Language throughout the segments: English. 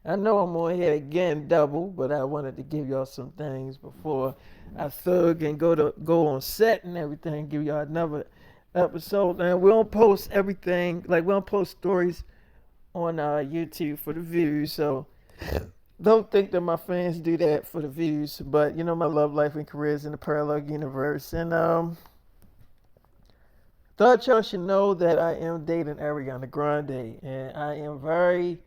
I know I'm on here again double, but I wanted to give y'all some things before I thug and go on set and everything. Give y'all another episode. And we don't post everything like we don't post stories on YouTube for the views. So don't think that my fans do that for the views. But you know my love life and career is in the parallel universe, and thought y'all should know that I am dating Ariana Grande, and I am very.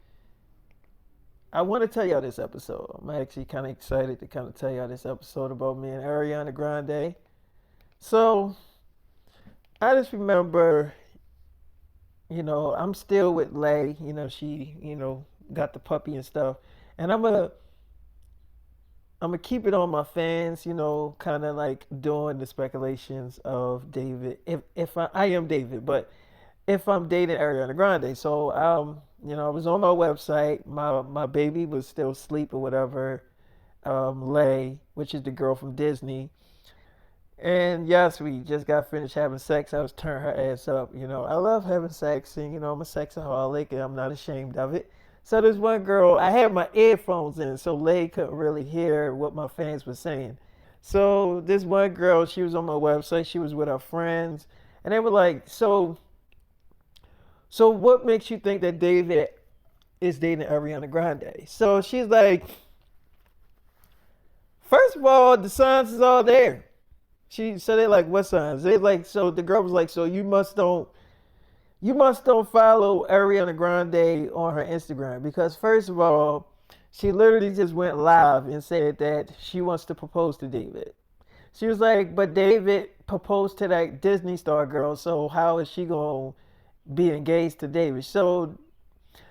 I want to tell y'all this episode. I'm actually kind of excited to kind of tell y'all this episode about me and Ariana Grande. So I just remember, I'm still with Lay. She, got the puppy and stuff, and I'm gonna keep it on my fans. Kind of like doing the speculations of David. If I am David, but if I'm dating Ariana Grande. So I was on my website. My baby was still asleep or whatever. Lay, which is the girl from Disney. And yes, we just got finished having sex. I was turning her ass up. I love having sex, and I'm a sexaholic, and I'm not ashamed of it. So there's one girl. I had my earphones in, so Lay couldn't really hear what my fans were saying. So this one girl, she was on my website. She was with her friends, and they were like, "So what makes you think that David is dating Ariana Grande?" So she's like, "First of all, the signs is all there." She said they like, "What signs?" They like, so the girl was like, "So you must don't follow Ariana Grande on her Instagram, because first of all, she literally just went live and said that she wants to propose to David." She was like, "But David proposed to that Disney star girl, so how is she gonna be engaged to David?" So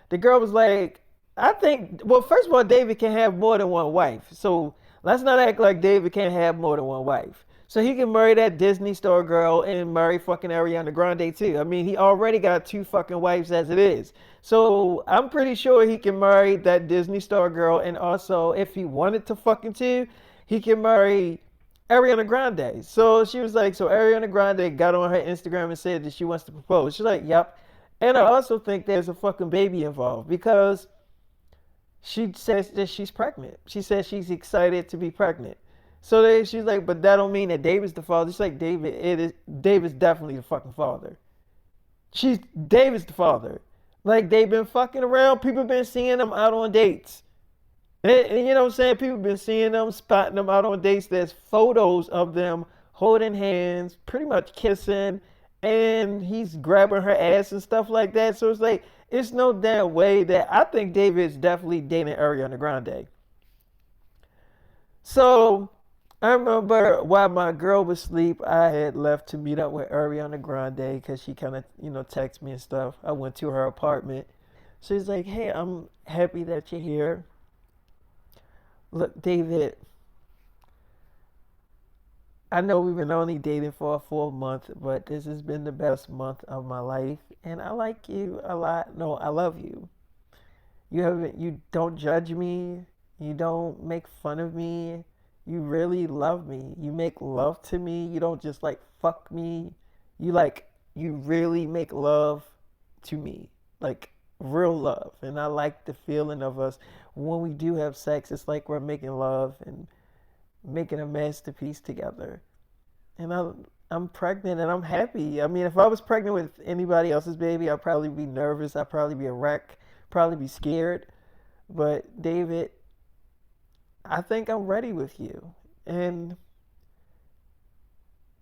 the girl was like, "I think, well, first of all, David can have more than one wife. So let's not act like David can't have more than one wife. So he can marry that Disney star girl and marry fucking Ariana Grande too. I mean, he already got two fucking wives as it is. So I'm pretty sure he can marry that Disney star girl, and also, if he wanted to fucking too, he can marry Ariana Grande." So she was like, so Ariana Grande got on her Instagram and said that she wants to propose. She's like, "Yep." And I also think there's a fucking baby involved, because she says that she's pregnant. She says she's excited to be pregnant. So she's like, "But that don't mean that David's the father." She's like, David's definitely the fucking father. She's David's the father. Like, they've been fucking around. People been seeing them out on dates. And you know what I'm saying? People been seeing them, spotting them out on dates. There's photos of them holding hands, pretty much kissing, and he's grabbing her ass and stuff like that. So it's like, it's no damn way that I think David's definitely dating Ariana Grande. So I remember while my girl was asleep, I had left to meet up with Ariana Grande because she kind of, texted me and stuff. I went to her apartment. She's like, "Hey, I'm happy that you're here. Look, David, I know we've been only dating for a full month, but this has been the best month of my life, and I like you a lot. No, I love you. You don't judge me. You don't make fun of me. You really love me. You make love to me. You don't just like fuck me. You really make love to me. Like real love. And I like the feeling of us when we do have sex. It's like we're making love and making a masterpiece together. And I'm pregnant and I'm happy. I mean, if I was pregnant with anybody else's baby, I'd probably be nervous. I'd probably be a wreck. Probably be scared. But David, I think I'm ready with you. And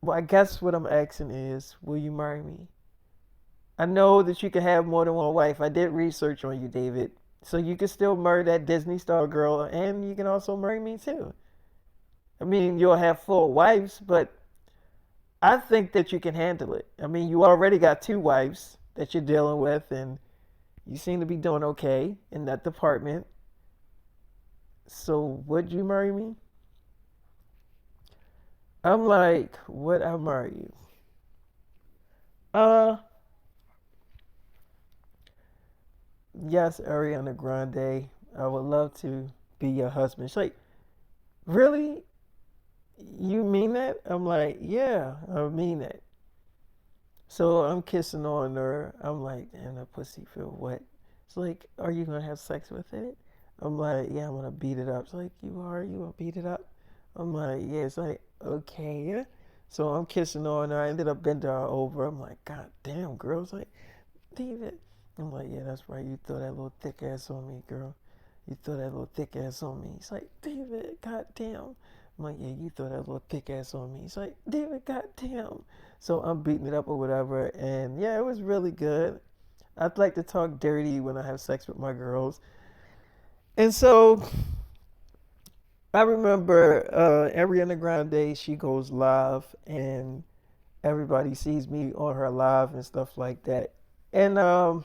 well, I guess what I'm asking is, will you marry me? I know that you can have more than one wife. I did research on you, David. So you can still marry that Disney star girl, and you can also marry me too. I mean, you'll have four wives, but I think that you can handle it. I mean, you already got two wives that you're dealing with, and you seem to be doing okay in that department. So would you marry me? I'm like, would I marry you? Uh, yes, Ariana Grande. I would love to be your husband. She's like, really? You mean that? I'm like, yeah, I mean that. So I'm kissing on her. I'm like, and her pussy feel wet. It's like, are you gonna have sex with it? I'm like, yeah, I'm gonna beat it up. It's like, you are? You gonna beat it up? I'm like, yeah. It's like, okay. So I'm kissing on her. I ended up bending her over. I'm like, God damn, girl. It's like, David. I'm like, yeah, that's right. You throw that little thick ass on me, girl. You throw that little thick ass on me. He's like, David, goddamn. I'm like, yeah, you throw that little thick ass on me. He's like, David, goddamn. So I'm beating it up or whatever. And yeah, it was really good. I'd like to talk dirty when I have sex with my girls. And so I remember Ariana Grande, she goes live and everybody sees me on her live and stuff like that. And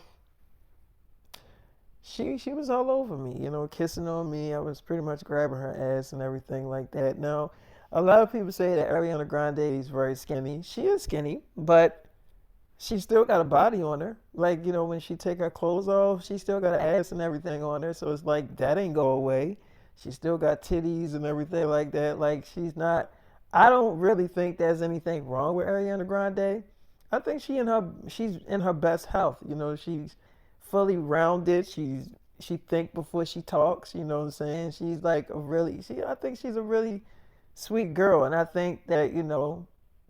she was all over me, kissing on me. I was pretty much grabbing her ass and everything like that. Now, a lot of people say that Ariana Grande is very skinny. She is skinny, but she still got a body on her. Like, when she take her clothes off, she still got an ass and everything on her. So it's like that ain't go away. She still got titties and everything like that. Like I don't really think there's anything wrong with Ariana Grande. I think she's in her best health. She's fully rounded. She think before she talks, you know what I'm saying? She's like I think she's a really sweet girl, and I think that,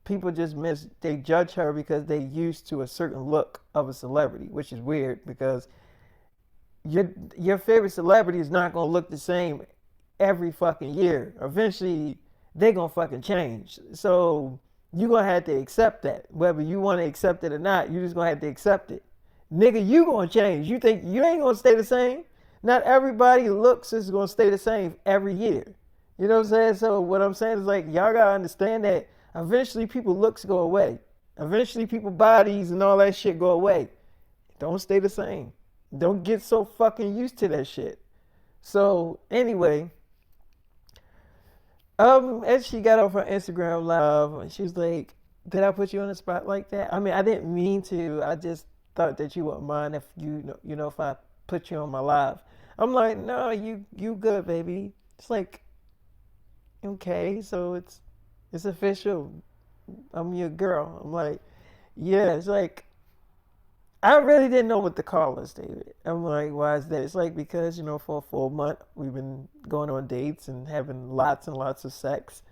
people just they judge her because they used to a certain look of a celebrity, which is weird because your favorite celebrity is not gonna look the same every fucking year. Eventually, they're gonna fucking change. So you gonna have to accept that. Whether you want to accept it or not, you just gonna have to accept it. Nigga, you gonna change. You think you ain't gonna stay the same? Not everybody looks is gonna stay the same every year. You know what I'm saying? So what I'm saying is like y'all gotta understand that eventually people looks go away. Eventually people bodies and all that shit go away. Don't stay the same. Don't get so fucking used to that shit. So anyway, as she got off her Instagram live, she was like, "Did I put you on the spot like that?" I mean, I didn't mean to. I just thought that you wouldn't mind if if I put you on my live. I'm like, "No, you good, baby." It's like, okay, so it's official. I'm your girl. I'm like, yeah. It's like I really didn't know what to call us, David. I'm like, why is that? It's like because, for a full month we've been going on dates and having lots and lots of sex.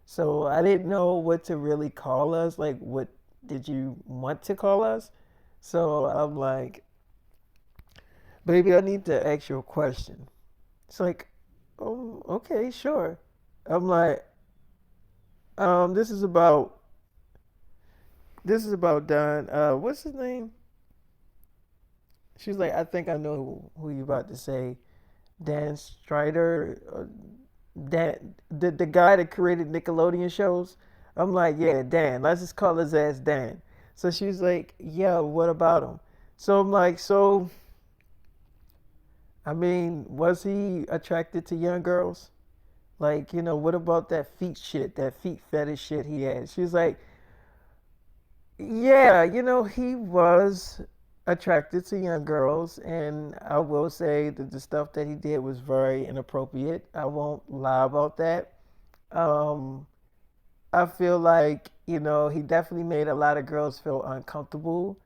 So I didn't know what to really call us. Like, what did you want to call us? So I'm like, baby, I need to ask you a question. It's like, oh, okay, sure. I'm like, this is about Don. What's his name? She's like, I think I know who you about to say. Dan Strider, Dan, the guy that created Nickelodeon shows. I'm like, yeah, Dan. Let's just call his ass Dan. So she's like, yeah, what about him? So I'm like, so I mean, was he attracted to young girls? Like, what about that feet shit, that feet fetish shit he had? She's like, yeah, he was attracted to young girls, and I will say that the stuff that he did was very inappropriate. I won't lie about that. Um, I feel like, he definitely made a lot of girls feel uncomfortable.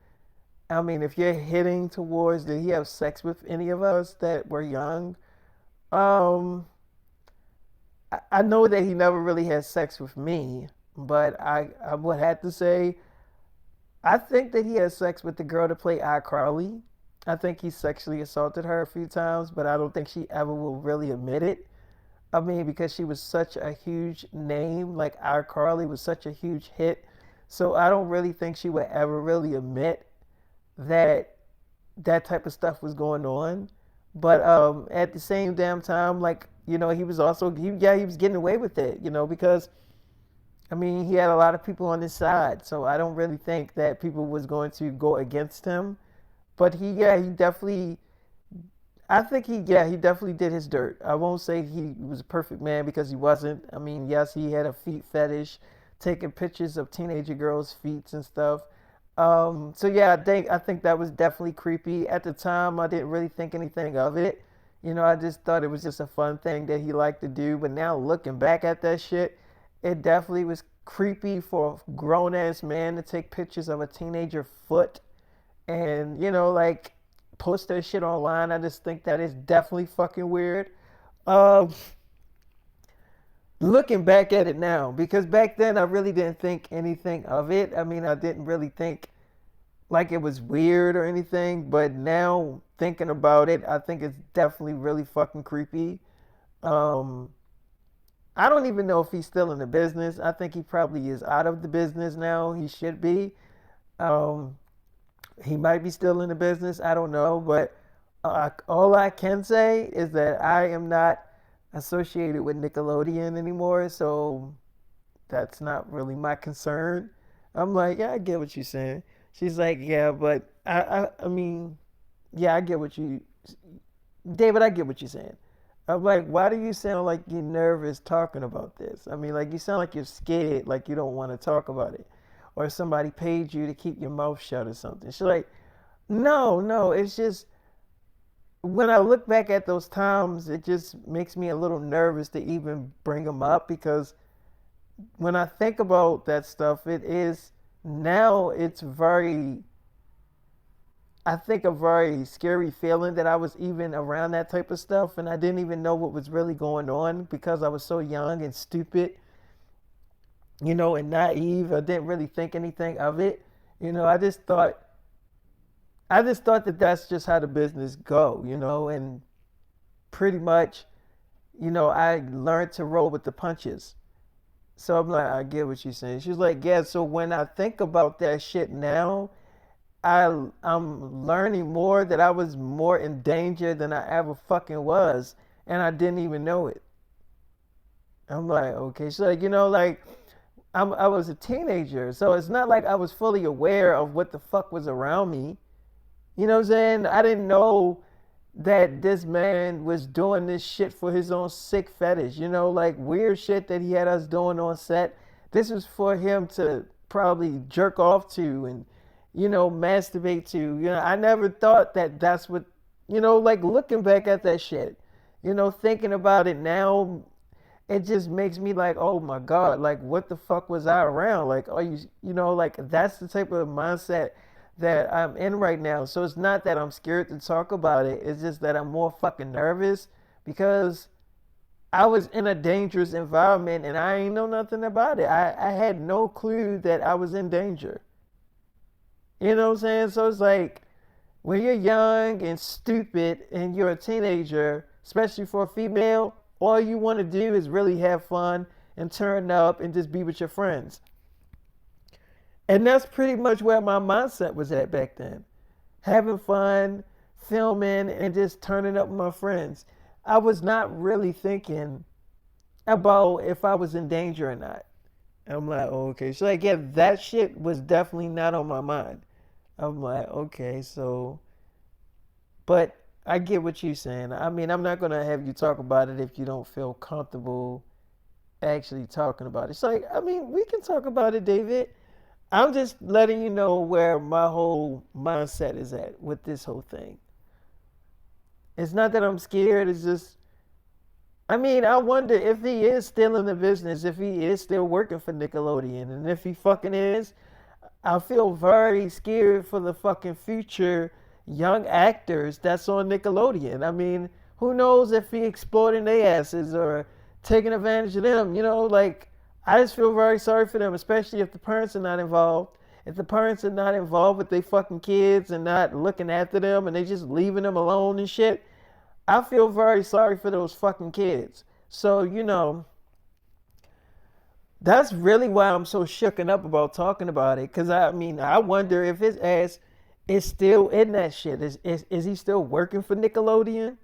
I mean, if you're hitting towards, did he have sex with any of us that were young? Um, I know that he never really had sex with me, but I would have to say I think that he had sex with the girl to play iCarly. I think he sexually assaulted her a few times, but I don't think she ever will really admit it. I mean, because she was such a huge name, like iCarly was such a huge hit. So I don't really think she would ever really admit that that type of stuff was going on. But at the same damn time, like, he was also, he was getting away with it, because I mean, he had a lot of people on his side, so I don't really think that people was going to go against him. But he definitely, I think he definitely did his dirt. I won't say he was a perfect man because he wasn't. I mean, yes, he had a feet fetish, taking pictures of teenager girls' feet and stuff. So yeah, I think that was definitely creepy. At the time, I didn't really think anything of it. I just thought it was just a fun thing that he liked to do. But now looking back at that shit, it definitely was creepy for a grown ass man to take pictures of a teenager foot. And, like, post that shit online. I just think that is definitely fucking weird. Um, Looking back at it now, because back then I really didn't think anything of it. I mean, I didn't really think like it was weird or anything, but now thinking about it, I think it's definitely really fucking creepy. Um, I don't even know if he's still in the business. I think he probably is out of the business now. He should be. Um, he might be still in the business. I don't know, but all I can say is that I am not associated with Nickelodeon anymore, so that's not really my concern. I'm like, yeah, I get what you're saying. She's like, yeah, but I mean, yeah, I get what you, David, I get what you're saying. I'm like, why do you sound like you're nervous talking about this? I mean, like, you sound like you're scared, like you don't want to talk about it. Or somebody paid you to keep your mouth shut or something. She's like, no, no, it's just, when I look back at those times, it just makes me a little nervous to even bring them up because when I think about that stuff, it is now it's very, I think, a very scary feeling that I was even around that type of stuff and I didn't even know what was really going on because I was so young and stupid, and naive. I didn't really think anything of it. I just thought that that's just how the business go, and pretty much, I learned to roll with the punches. So I'm like, I get what you're saying. She's like, yeah. So when I think about that shit now, I'm learning more that I was more in danger than I ever fucking was, and I didn't even know it. I'm like, okay. So like, like I was a teenager, so it's not like I was fully aware of what the fuck was around me. You know what I'm saying? I didn't know that this man was doing this shit for his own sick fetish, like weird shit that he had us doing on set. This was for him to probably jerk off to and, masturbate to. I never thought that that's what, like looking back at that shit, thinking about it now, it just makes me like, oh my God, like what the fuck was I around? Like, are you, like that's the type of mindset that I'm in right now. So it's not that I'm scared to talk about it. It's just that I'm more fucking nervous because I was in a dangerous environment and I ain't know nothing about it. I had no clue that I was in danger. You know what I'm saying? So it's like when you're young and stupid and you're a teenager, especially for a female, all you want to do is really have fun and turn up and just be with your friends. And that's pretty much where my mindset was at back then. Having fun, filming, and just turning up with my friends. I was not really thinking about if I was in danger or not. I'm like, oh, okay. So, like, yeah, that shit was definitely not on my mind. I'm like, okay, so, but I get what you're saying. I mean, I'm not going to have you talk about it if you don't feel comfortable actually talking about it. It's like, I mean, we can talk about it, David. I'm just letting you know where my whole mindset is at with this whole thing. It's not that I'm scared, it's just, I mean, I wonder if he is still in the business, if he is still working for Nickelodeon, and if he fucking is, I feel very scared for the fucking future young actors that's on Nickelodeon. I mean, who knows if he exploiting their asses or taking advantage of them, like I just feel very sorry for them, especially if the parents are not involved. If the parents are not involved with their fucking kids and not looking after them and they just leaving them alone and shit, I feel very sorry for those fucking kids. So, that's really why I'm so shooken up about talking about it. Cause I mean, I wonder if his ass is still in that shit. Is he still working for Nickelodeon?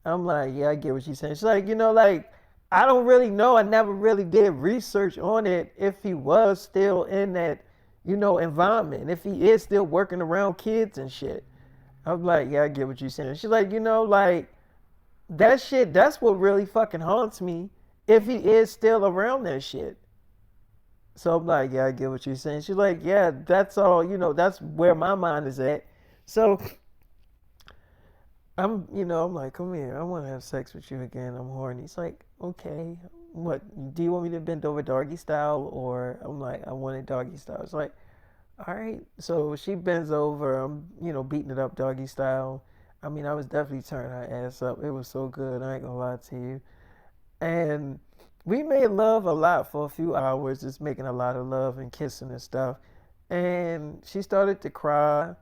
I'm like, yeah, I get what she's saying. She's like, like I don't really know. I never really did research on it if he was still in that, environment. If he is still working around kids and shit. I'm like, yeah, I get what you're saying. She's like, like that shit, that's what really fucking haunts me if he is still around that shit. So I'm like, yeah, I get what you're saying. She's like, yeah, that's all, that's where my mind is at. So I'm like, come here, I want to have sex with you again. I'm horny. It's like, okay, what, do you want me to bend over doggy style? Or I'm like, I want it doggy style. It's like, all right. So she bends over, I'm, beating it up doggy style. I mean, I was definitely turning her ass up. It was so good. I ain't gonna lie to you. And we made love a lot for a few hours, just making a lot of love and kissing and stuff. And she started to cry.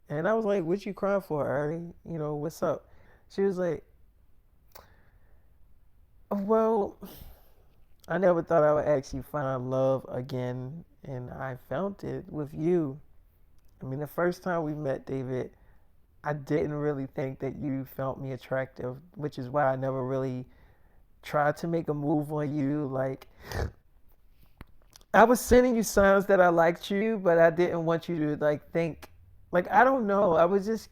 And I was like, what you crying for, Ari? You know, what's up? She was like, well, I never thought I would actually find love again. And I found it with you. I mean, the first time we met, David, I didn't really think that you felt me attractive, which is why I never really tried to make a move on you. Like, I was sending you signs that I liked you, but I didn't want you to like think, like, I don't know. I was just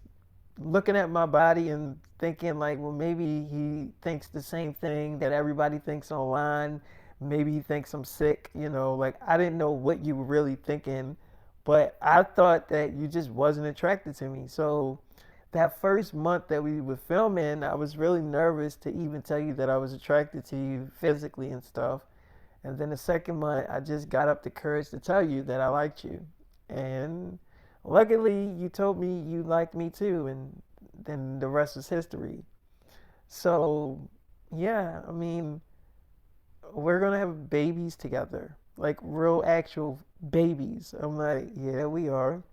looking at my body and thinking like, well, maybe he thinks the same thing that everybody thinks online. Maybe he thinks I'm sick, you know, like I didn't know what you were really thinking, but I thought that you just wasn't attracted to me. So that first month that we were filming, I was really nervous to even tell you that I was attracted to you physically and stuff. And then the second month, I just got up the courage to tell you that I liked you. And luckily, you told me you liked me too. And then the rest is history. So, yeah, I mean, we're going to have babies together, like real actual babies. I'm like, yeah, we are.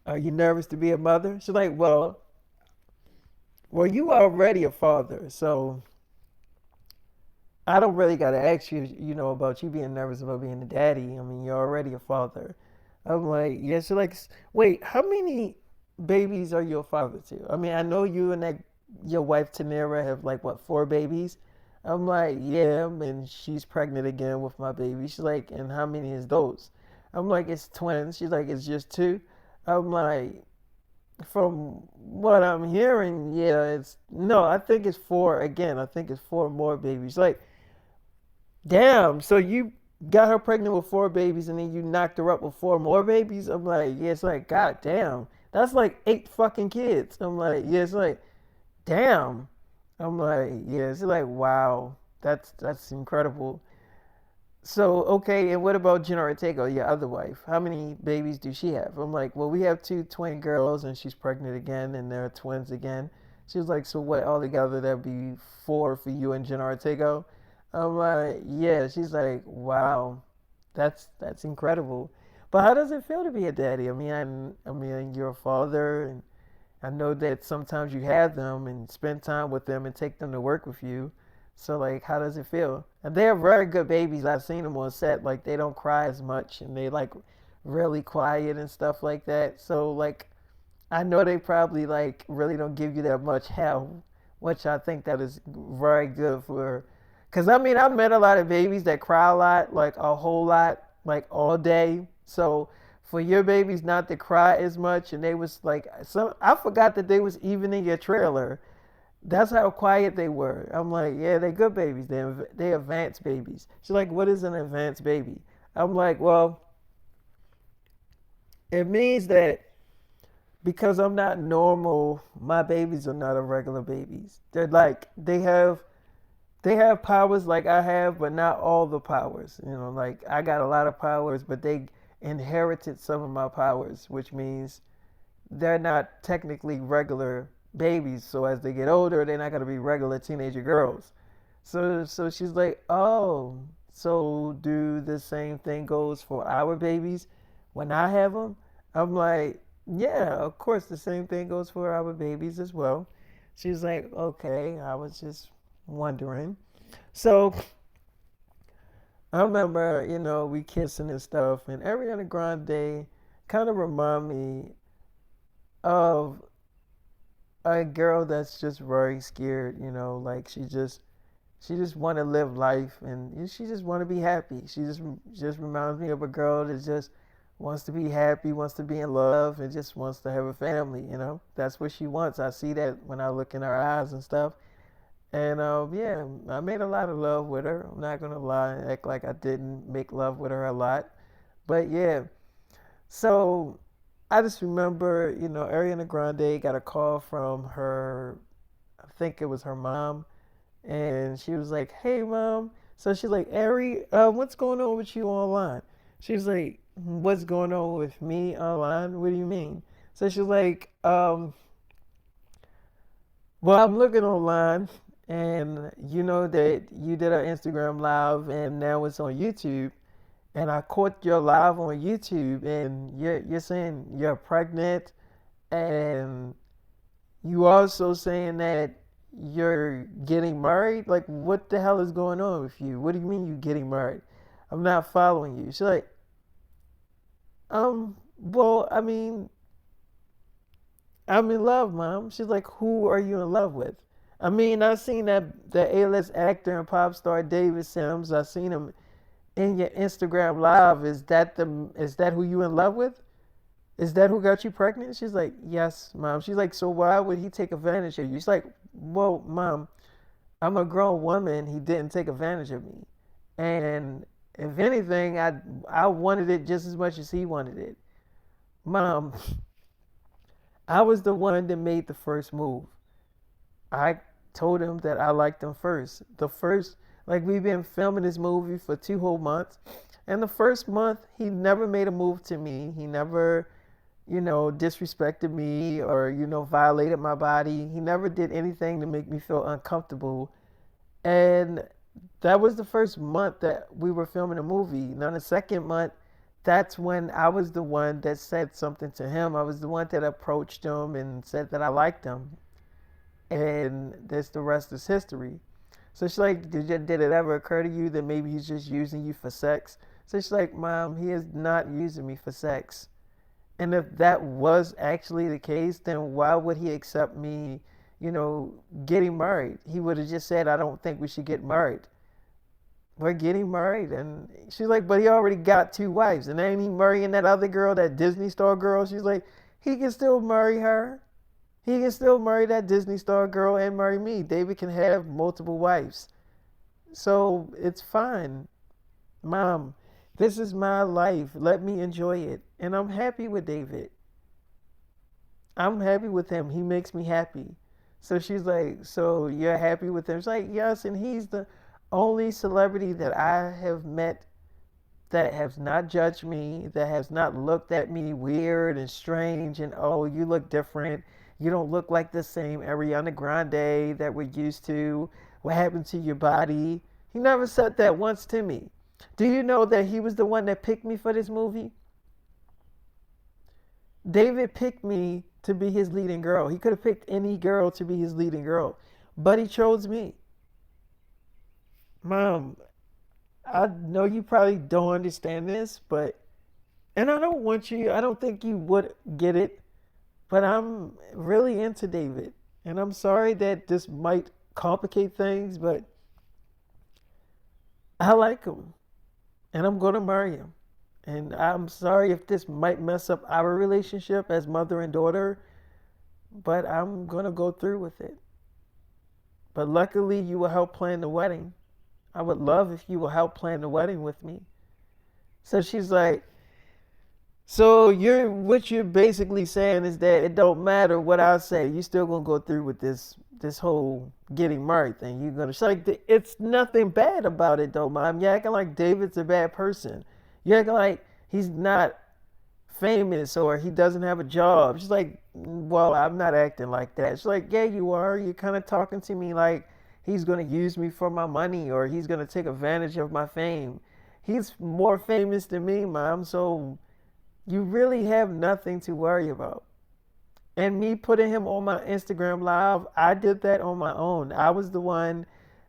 Are you nervous to be a mother? She's like, well, you already a father. So I don't really got to ask you, you know, about you being nervous about being a daddy. I mean, you're already a father. I'm like, yeah. She's like, wait, how many babies are you a father to? I mean, I know you and that your wife Tanera have like what, four babies? I'm like, yeah, and she's pregnant again with my baby. She's like, and how many is those? I'm like, it's twins. She's like, it's just two. I'm like, from what I'm hearing, yeah, it's no, I think it's four again. I think it's four more babies. Like, damn, so you got her pregnant with four babies and then you knocked her up with four more babies? I'm like, yeah, it's like, god damn. That's like eight fucking kids. I'm like, yeah, it's like, damn. I'm like, yeah, it's like, wow, that's incredible. So, okay, and what about Jenna Ortega, your other wife? How many babies do she have? I'm like, well, we have two twin girls and she's pregnant again and they're twins again. She was like, so what, all together that'd be four for you and Jenna Ortega? I'm like, yeah. She's like, wow, that's incredible. But how does it feel to be a daddy? I mean, you're a father, and I know that sometimes you have them and spend time with them and take them to work with you. So like, how does it feel? And they're very good babies. I've seen them on set. Like they don't cry as much and they like really quiet and stuff like that. So like, I know they probably like really don't give you that much hell, which I think that is very good for. Cause I mean, I've met a lot of babies that cry a lot, like a whole lot, like all day. So for your babies not to cry as much, and they was like, some I forgot that they was even in your trailer. That's how quiet they were. I'm like, yeah, they good babies. They advanced babies. She's like, what is an advanced baby? I'm like, well, it means that because I'm not normal, my babies are not a regular babies. They're like they have powers like I have, but not all the powers. You know, like I got a lot of powers, but they inherited some of my powers, which means they're not technically regular babies. So as they get older, they're not gonna be regular teenager girls. So she's like, oh, so do the same thing goes for our babies when I have them? I'm like, yeah, of course the same thing goes for our babies as well. She's like, okay, I was just wondering. So I remember, you know, we kissing and stuff, and Ariana Grande kind of remind me of a girl that's just very scared, you know, like she just want to live life and she just want to be happy. She just reminds me of a girl that just wants to be happy, wants to be in love, and just wants to have a family. You know, that's what she wants. I see that when I look in her eyes and stuff. And yeah, I made a lot of love with her. I'm not gonna lie and act like I didn't make love with her a lot. But yeah, so I just remember, you know, Ariana Grande got a call from her, I think it was her mom, and she was like, "Hey, mom." So she's like, "Ari, what's going on with you online?" She was like, "What's going on with me online? What do you mean?" So she's like, Well, I'm looking online, and you know that you did an Instagram live, and now it's on YouTube. And I caught your live on YouTube, and you're saying you're pregnant, and you also saying that you're getting married. Like, what the hell is going on with you? What do you mean you getting married? I'm not following you. She's like, well, I mean, I'm in love, mom. She's like, who are you in love with? I mean, I seen that the A-list actor and pop star David Sims. I seen him in your Instagram live. Is that who you in love with? Is that who got you pregnant? She's like, yes, mom. She's like, so why would he take advantage of you? She's like, well, mom, I'm a grown woman. He didn't take advantage of me. And if anything, I wanted it just as much as he wanted it. Mom, I was the one that made the first move. I told him that I liked him first. Like we've been filming this movie for 2 whole months. And the first month, he never made a move to me. He never, disrespected me or, violated my body. He never did anything to make me feel uncomfortable. And that was the first month that we were filming a movie. Now, the second month, that's when I was the one that said something to him. I was the one that approached him and said that I liked him. And this, the rest is history. So she's like, did it ever occur to you that maybe he's just using you for sex? So she's like, mom, he is not using me for sex. And if that was actually the case, then why would he accept me, getting married? He would have just said, I don't think we should get married. We're getting married. And she's like, but he already got two wives. And ain't he marrying that other girl, that Disney star girl? She's like, he can still marry her. He can still marry that Disney star girl and marry me. David can have multiple wives. So it's fine. Mom, this is my life. Let me enjoy it. And I'm happy with David. I'm happy with him. He makes me happy. So she's like, so you're happy with him? She's like, yes. And he's the only celebrity that I have met that has not judged me, that has not looked at me weird and strange and, oh, you look different. You don't look like the same Ariana Grande that we're used to. What happened to your body? He never said that once to me. Do you know that he was the one that picked me for this movie? David picked me to be his leading girl. He could have picked any girl to be his leading girl, but he chose me. Mom, I know you probably don't understand this, and I don't think you would get it, but I'm really into David. And I'm sorry that this might complicate things, but I like him and I'm going to marry him. And I'm sorry if this might mess up our relationship as mother and daughter, but I'm going to go through with it. But luckily, you will help plan the wedding. I would love if you will help plan the wedding with me. So she's like, so what you're basically saying is that it don't matter what I say, you still gonna go through with this whole getting married thing. You're gonna, she's like, it's nothing bad about it though, mom. You're acting like David's a bad person. You're acting like he's not famous or he doesn't have a job. She's like, well, I'm not acting like that. She's like, yeah, you are. You're kind of talking to me like he's going to use me for my money or he's going to take advantage of my fame. He's more famous than me, mom. So you really have nothing to worry about. And me putting him on my Instagram live, I did that on my own. I was the one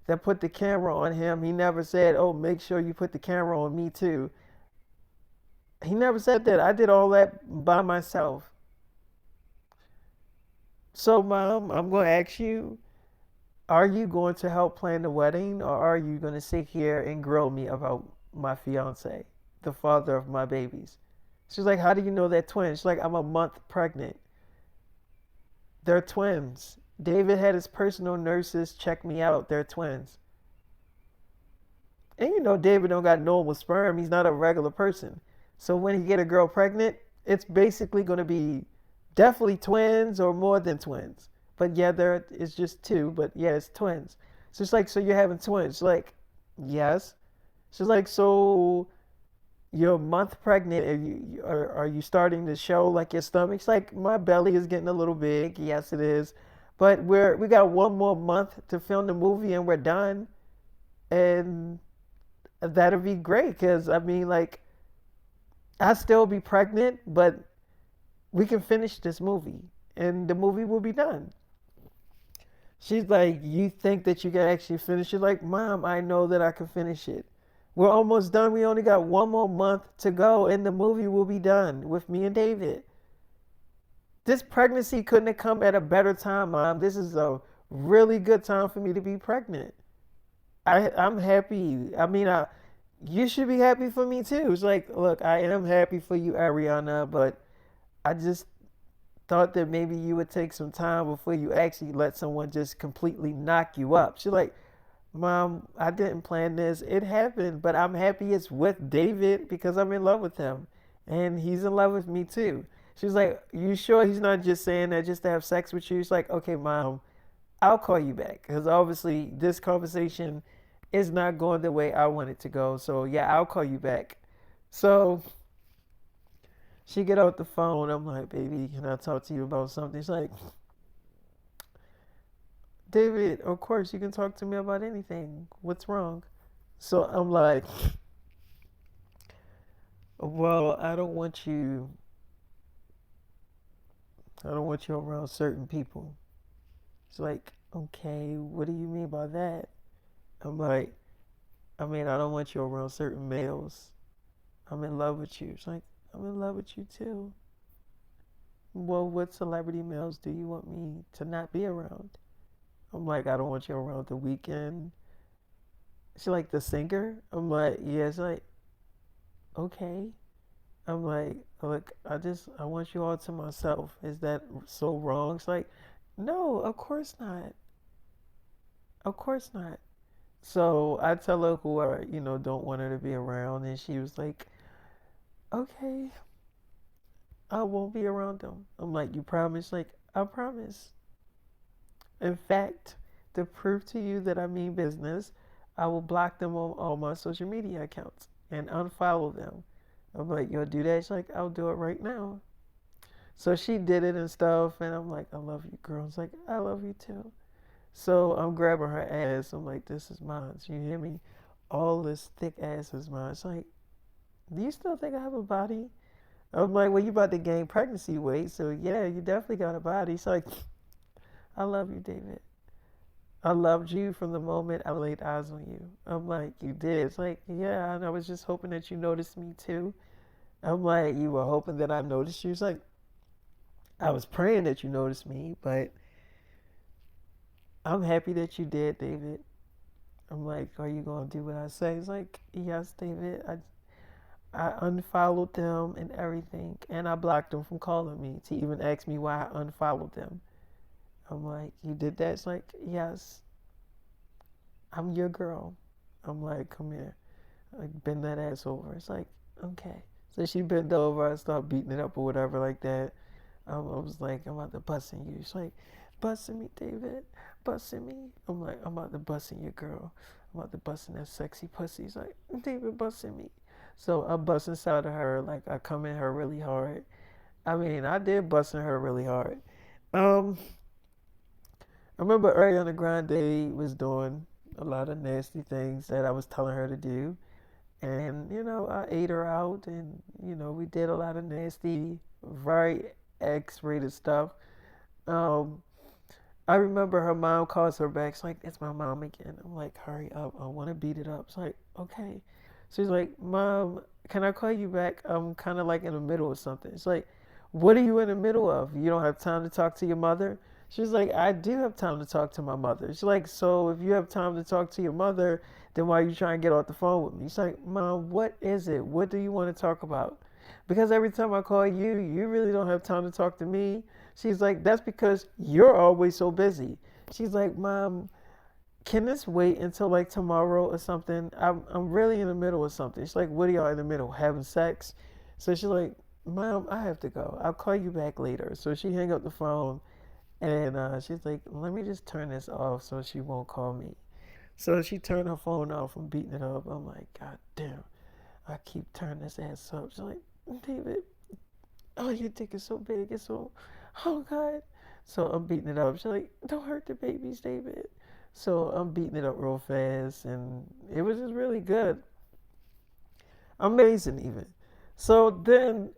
that put the camera on him. He never said, oh, make sure you put the camera on me too. He never said that. I did all that by myself. So, mom, I'm going to ask you, are you going to help plan the wedding or are you going to sit here and grill me about my fiance, the father of my babies? She's like, how do you know they're twins? She's like, I'm a month pregnant. They're twins. David had his personal nurses check me out. They're twins. And David don't got normal sperm. He's not a regular person. So when he get a girl pregnant, it's basically going to be definitely twins or more than twins. But yeah, there is just two. But yeah, it's twins. So it's like, so you're having twins? She's like, yes. She's like, so you're a month pregnant. Are you starting to show like your stomach's like my belly is getting a little big? Yes, it is. But we got one more month to film the movie and we're done. And that'll be great because I mean, like, I still be pregnant, but we can finish this movie and the movie will be done. She's like, you think that you can actually finish it? Like, Mom, I know that I can finish it. We're almost done. We only got one more month to go and the movie will be done with me and David. This pregnancy couldn't have come at a better time, Mom. This is a really good time for me to be pregnant. I'm happy. I mean, you should be happy for me too. It's like, look, I am happy for you, Ariana, but I just thought that maybe you would take some time before you actually let someone just completely knock you up. She's like, Mom, I didn't plan this. It happened, but I'm happy it's with David because I'm in love with him. And he's in love with me too. She's like, you sure he's not just saying that just to have sex with you? She's like, okay, Mom, I'll call you back. Because obviously this conversation is not going the way I want it to go. So yeah, I'll call you back. So she get off the phone. I'm like, baby, can I talk to you about something? She's like, David, of course you can talk to me about anything. What's wrong? So I'm like, well, I don't want you around certain people. She's like, okay, what do you mean by that? I'm like, I mean, I don't want you around certain males. I'm in love with you. She's like, I'm in love with you too. Well, what celebrity males do you want me to not be around? I'm like, I don't want you around the weekend. She's like, the singer? I'm like, yeah. She's like, okay. I'm like, look, I want you all to myself. Is that so wrong? It's like, no, of course not. Of course not. So I tell her who I, don't want her to be around, and she was like, okay, I won't be around them. I'm like, you promise? Like, I promise. In fact, to prove to you that I mean business, I will block them on all my social media accounts and unfollow them. I'm like, you'll do that? She's like, I'll do it right now. So she did it and stuff, and I'm like, I love you, girl. It's like, I love you too. So I'm grabbing her ass. I'm like, this is mine. So you hear me? All this thick ass is mine. It's like, do you still think I have a body? I'm like, well, you about to gain pregnancy weight, so yeah, you definitely got a body. It's like, I love you, David. I loved you from the moment I laid eyes on you. I'm like, you did. It's like, yeah, and I was just hoping that you noticed me too. I'm like, you were hoping that I noticed you. It's like, I was praying that you noticed me, but I'm happy that you did, David. I'm like, are you gonna do what I say? It's like, yes, David. I unfollowed them and everything, and I blocked them from calling me to even ask me why I unfollowed them. I'm like, you did that? It's like, yes, I'm your girl. I'm like, come here. Like, bend that ass over. It's like, okay. So she bent over. I started beating it up or whatever like that. I was like, I'm about to bust in you. She's like, busting me, David. Busting me. I'm like, I'm about to bust in your girl. I'm about to bust in that sexy pussy. He's like, David busting me. So I bust inside of her. Like, I come in her really hard. I mean, I did bust in her really hard. Um, I remember Ariana Grande was doing a lot of nasty things that I was telling her to do. And, I ate her out and, we did a lot of nasty, very X-rated stuff. Um, I remember her mom calls her back. She's like, it's my mom again. I'm like, hurry up. I want to beat it up. She's like, okay. She's like, Mom, can I call you back? I'm kind of like in the middle of something. It's like, what are you in the middle of? You don't have time to talk to your mother? She's like, I do have time to talk to my mother. She's like, so if you have time to talk to your mother, then why are you trying to get off the phone with me? She's like, Mom, what is it? What do you want to talk about? Because every time I call you, you really don't have time to talk to me. She's like, that's because you're always so busy. She's like, Mom, can this wait until like tomorrow or something? I'm really in the middle of something. She's like, what are y'all in the middle? Having sex? So she's like, Mom, I have to go. I'll call you back later. So she hung up the phone and she's like, let me just turn this off so she won't call me. So she turned her phone off and beating it up. I'm like, God damn, I keep turning this ass up. She's like, David, oh, your dick is so big. It's so, oh God. So I'm beating it up. She's like, don't hurt the babies, David. So I'm beating it up real fast, and it was just really good. Amazing, even. So then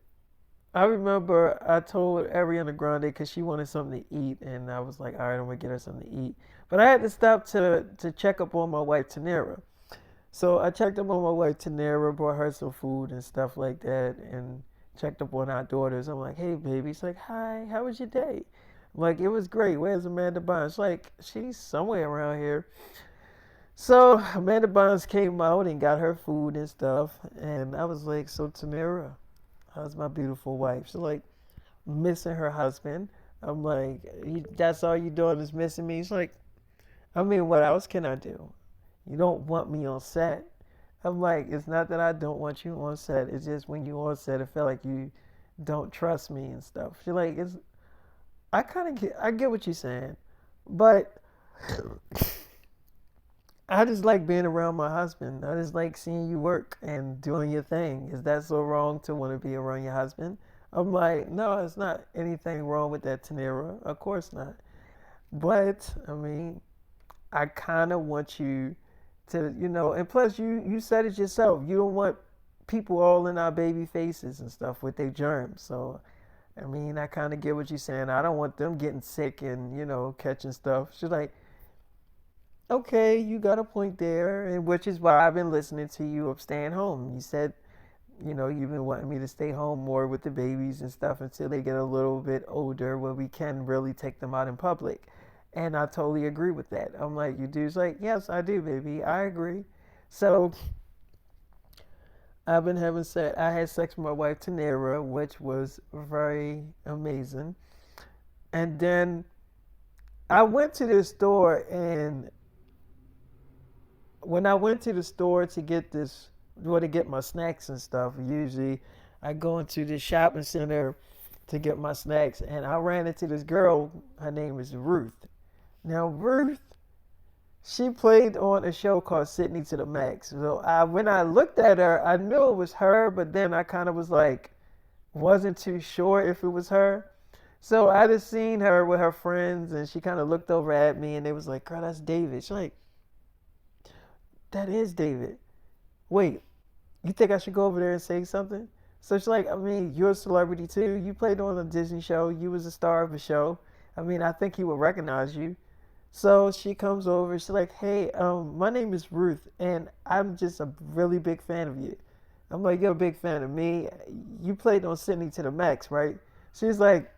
I remember I told Ariana Grande because she wanted something to eat, and I was like, all right, I'm gonna get her something to eat. But I had to stop to check up on my wife Tanera. So I checked up on my wife Tanera, brought her some food and stuff like that, and checked up on our daughters. I'm like, hey, baby. She's like, hi, how was your day? I'm like, it was great. Where's Amanda Bynes? She's like, she's somewhere around here. So Amanda Bynes came out and got her food and stuff, and I was like, so Tanera, how's my beautiful wife? She's like, missing her husband. I'm like, that's all you doing is missing me? She's like, I mean, what else can I do? You don't want me on set. I'm like, it's not that I don't want you on set. It's just when you on set, it felt like you don't trust me and stuff. She's like, it's. I get what you're saying, but I just like being around my husband. I just like seeing you work and doing your thing. Is that so wrong to want to be around your husband? I'm like, no, it's not anything wrong with that, Tanera. Of course not. But I mean, I kind of want you to, and plus you said it yourself. You don't want people all in our baby faces and stuff with their germs. So, I mean, I kind of get what you're saying. I don't want them getting sick and, catching stuff. She's like, okay, you got a point there, and which is why I've been listening to you of staying home. You said, you've been wanting me to stay home more with the babies and stuff until they get a little bit older where we can really take them out in public. And I totally agree with that. I'm like, you do? It's like, yes, I do, baby. I agree. So I've been having sex. I had sex with my wife, Tanera, which was very amazing. And then I went to the store, and when I went to the store to get this, well, to get my snacks and stuff, usually I go into the shopping center to get my snacks, and I ran into this girl. Her name is Ruth. Now, Ruth, she played on a show called Sydney to the Max. So when I looked at her, I knew it was her, but then I kind of was like, wasn't too sure if it was her. So I just seen her with her friends, and she kind of looked over at me, and they was like, girl, that's David. She's like, that is David. Wait, you think I should go over there and say something? So she's like, I mean, you're a celebrity too. You played on a Disney show. You was a star of a show. I mean, I think he would recognize you. So she comes over. She's like, hey, my name is Ruth, and I'm just a really big fan of you. I'm like, you're a big fan of me. You played on Sydney to the Max, right? She's like,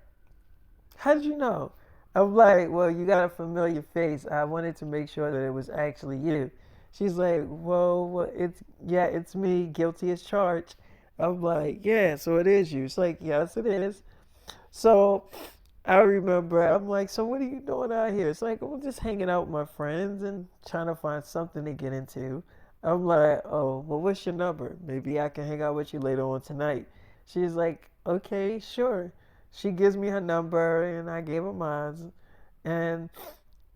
how did you know? I'm like, well, you got a familiar face. I wanted to make sure that it was actually you. She's like, well, it's me, guilty as charged. I'm like, yeah, so it is you. It's like, yes, it is. So I remember, I'm like, so what are you doing out here? It's like, I'm just hanging out with my friends and trying to find something to get into. I'm like, oh, well, what's your number? Maybe I can hang out with you later on tonight. She's like, okay, sure. She gives me her number, and I gave her mine. And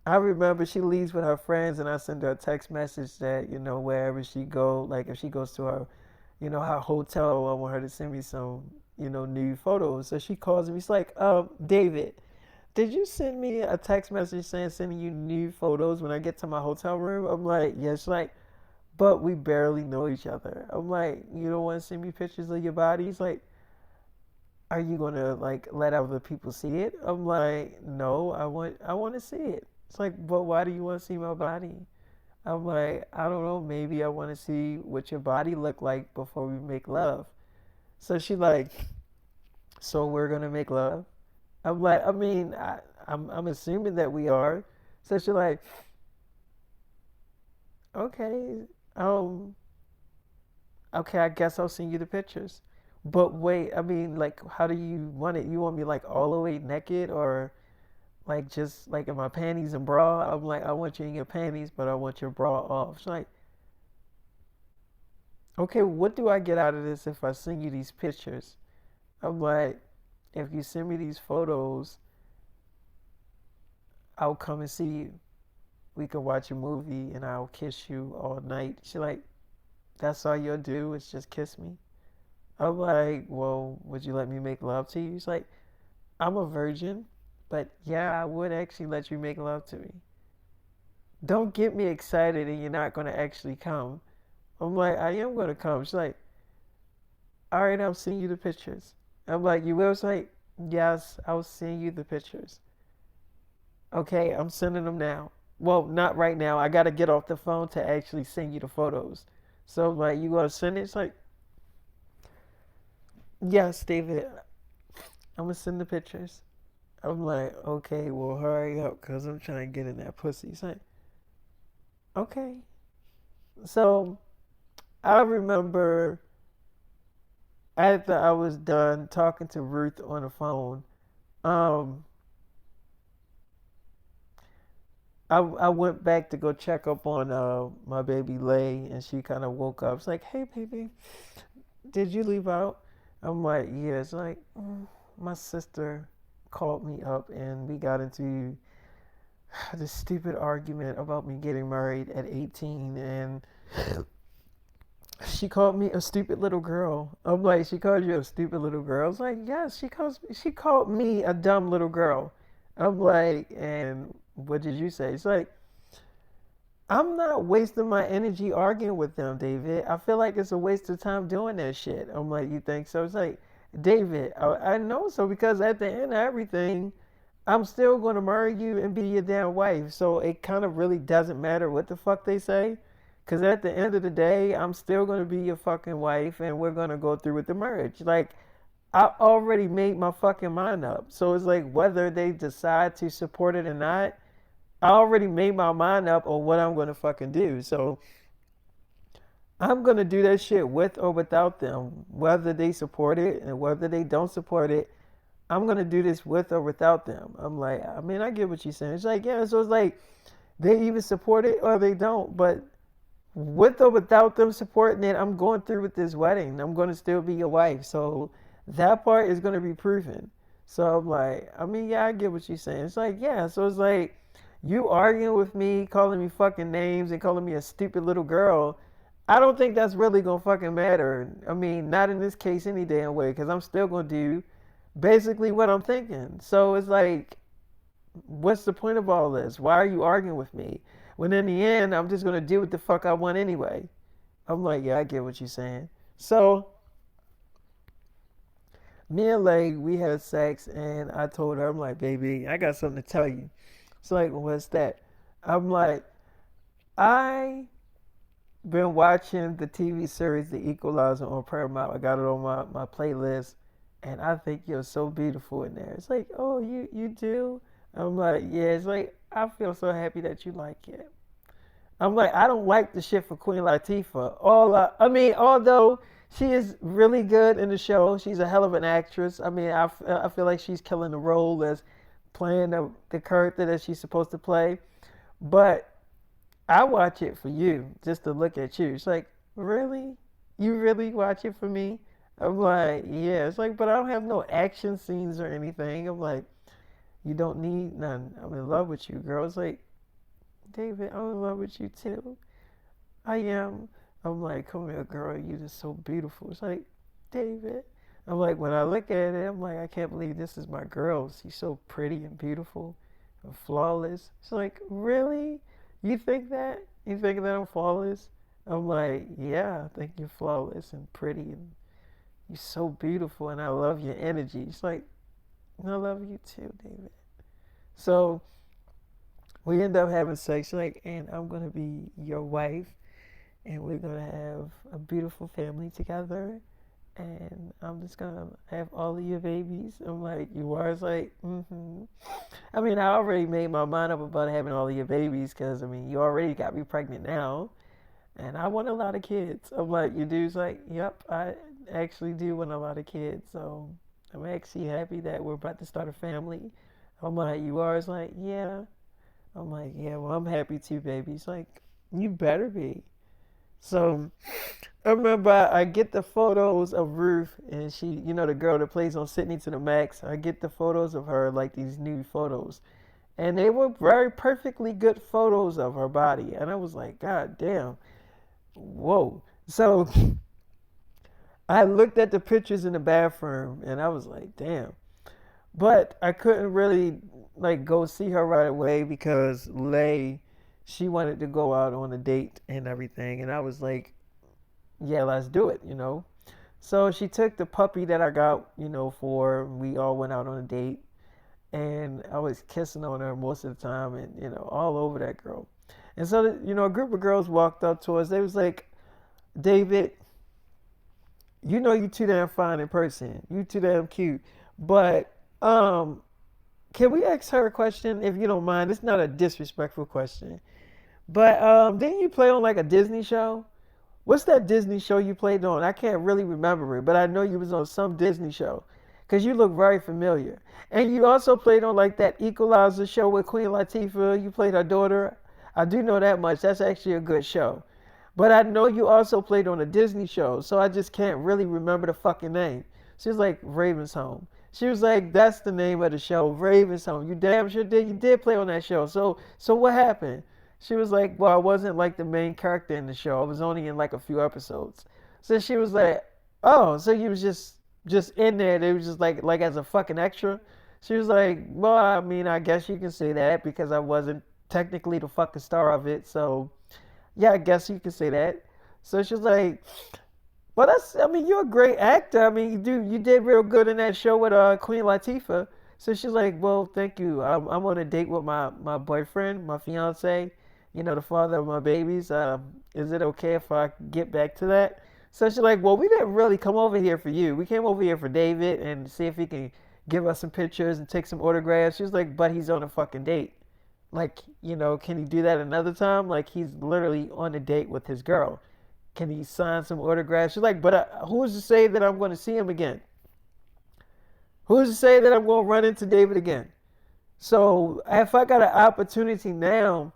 I remember she leaves with her friends, and I send her a text message that, wherever she go, like if she goes to her, her hotel, I want her to send me some, new photos. So she calls me. She's like, David, did you send me a text message saying sending you new photos when I get to my hotel room? I'm like, yes. She's like, but we barely know each other. I'm like, you don't want to send me pictures of your body? He's like, are you gonna like let other people see it? I'm like, no, I want to see it. It's like, but why do you want to see my body? I'm like, I don't know, maybe I want to see what your body look like before we make love. So she like, so we're gonna make love? I'm like, I mean, I'm assuming that we are. So she like, okay, um, okay, I guess I'll send you the pictures. But wait, I mean, like, how do you want it? You want me like all the way naked, or like just like in my panties and bra? I'm like, I want you in your panties, but I want your bra off. She's like, okay, what do I get out of this if I send you these pictures? I'm like, if you send me these photos, I'll come and see you. We can watch a movie and I'll kiss you all night. She's like, that's all you'll do is just kiss me? I'm like, well, would you let me make love to you? She's like, I'm a virgin. But yeah, I would actually let you make love to me. Don't get me excited and you're not gonna actually come. I'm like, I am gonna come. She's like, all right, I'll send you the pictures. I'm like, you will? She's like, yes, I'll send you the pictures. Okay, I'm sending them now. Well, not right now. I gotta get off the phone to actually send you the photos. So like, you gonna send it? It's like, yes, David, I'm gonna send the pictures. I'm like, okay, well, hurry up, cause I'm trying to get in that pussy. It's like, okay. So I remember after I was done talking to Ruth on the phone, um, I went back to go check up on my baby Lay, and she kind of woke up. It's like, hey, baby, did you leave out? I'm like, yeah. It's like, my sister called me up, and we got into this stupid argument about me getting married at 18, and she called me a stupid little girl. I'm like, she called you a stupid little girl? I was like, yes, she called me a dumb little girl. I'm like, and what did you say? It's like, I'm not wasting my energy arguing with them, David. I feel like it's a waste of time doing that shit. I'm like, you think so? It's like, David, I know so because at the end of everything, I'm still going to marry you and be your damn wife. So it kind of really doesn't matter what the fuck they say. Because at the end of the day, I'm still going to be your fucking wife and we're going to go through with the marriage. Like, I already made my fucking mind up. So it's like whether they decide to support it or not, I already made my mind up on what I'm going to fucking do. So I'm going to do that shit with or without them. Whether they support it and whether they don't support it, I'm going to do this with or without them. I'm like, I mean, I get what you're saying. It's like, yeah, so it's like they either support it or they don't. But with or without them supporting it, I'm going through with this wedding. I'm going to still be your wife. So that part is going to be proven. So I'm like, I mean, yeah, I get what you're saying. It's like, yeah, so it's like you arguing with me, calling me fucking names and calling me a stupid little girl. I don't think that's really going to fucking matter. I mean, not in this case any damn way because I'm still going to do basically what I'm thinking. So it's like, what's the point of all this? Why are you arguing with me? When in the end, I'm just gonna do what the fuck I want anyway. I'm like, yeah, I get what you're saying. So me and Lay, we had sex, and I told her, I'm like, baby, I got something to tell you. It's like, what's that? I'm like, I been watching the TV series The Equalizer on Paramount. I got it on my playlist, and I think you're so beautiful in there. It's like, oh, you do? I'm like, yeah. It's like I feel so happy that you like it. I'm like, I don't like the shit for Queen Latifah. I mean, although she is really good in the show, she's a hell of an actress. I mean, I feel like she's killing the role as playing the character that she's supposed to play. But I watch it for you, just to look at you. It's like, really? You really watch it for me? I'm like, yeah. It's like, but I don't have no action scenes or anything. I'm like, you don't need none. I'm in love with you, girl. It's like, David, I'm in love with you too. I am. I'm like, come here, girl. You just so beautiful. It's like, David. I'm like, when I look at it, I'm like, I can't believe this is my girl. She's so pretty and beautiful and flawless. It's like, really? You think that? You think that I'm flawless? I'm like, yeah, I think you're flawless and pretty and you're so beautiful and I love your energy. It's like, I love you too, David. So we end up having sex, like, and I'm gonna be your wife, and we're gonna have a beautiful family together, and I'm just gonna have all of your babies. I'm like, you are? It's like, mm-hmm. I mean, I already made my mind up about having all of your babies, because, I mean, you already got me pregnant now, and I want a lot of kids. I'm like, your dude's like, yep, I actually do want a lot of kids, so I'm actually happy that we're about to start a family. I'm like, you are? It's like, yeah. I'm like, yeah, well, I'm happy too, baby. He's like, you better be. So I remember I get the photos of Ruth, and she, the girl that plays on Sydney to the Max. I get the photos of her, like these new photos. And they were very perfectly good photos of her body. And I was like, God damn, whoa. So I looked at the pictures in the bathroom, and I was like, damn. But I couldn't really like go see her right away because Lay, she wanted to go out on a date and everything, and I was like, yeah, let's do it, you know. So she took the puppy that I got, you know, for we all went out on a date, and I was kissing on her most of the time, and you know, all over that girl. And so, you know, a group of girls walked up to us. They was like, David, you know, you too damn fine in person. You too damn cute. But can we ask her a question if you don't mind? It's not a disrespectful question. But didn't you play on like a Disney show? What's that Disney show you played on? I can't really remember it, but I know you was on some Disney show because you look very familiar. And you also played on like that Equalizer show with Queen Latifah. You played her daughter. I do know that much. That's actually a good show. But I know you also played on a Disney show, so I just can't really remember the fucking name. She was like Raven's Home. She was like, that's the name of the show, Raven's Home. You damn sure did. You did play on that show. So what happened? She was like, well, I wasn't like the main character in the show. I was only in like a few episodes. So she was like, oh, so you was just in there. They was just like as a fucking extra. She was like, well, I mean, I guess you can say that because I wasn't technically the fucking star of it. So yeah, I guess you can say that. So she was like, well, I mean, you're a great actor. I mean, you did real good in that show with Queen Latifah. So she's like, well, thank you. I'm on a date with my boyfriend, my fiance, you know, the father of my babies. Is it okay if I get back to that? So she's like, well, we didn't really come over here for you. We came over here for David and see if he can give us some pictures and take some autographs. She was like, but he's on a fucking date. Like, you know, can he do that another time? Like, he's literally on a date with his girl. Can he sign some autographs? She's like, but who's to say that I'm going to see him again? Who's to say that I'm going to run into David again? So if I got an opportunity now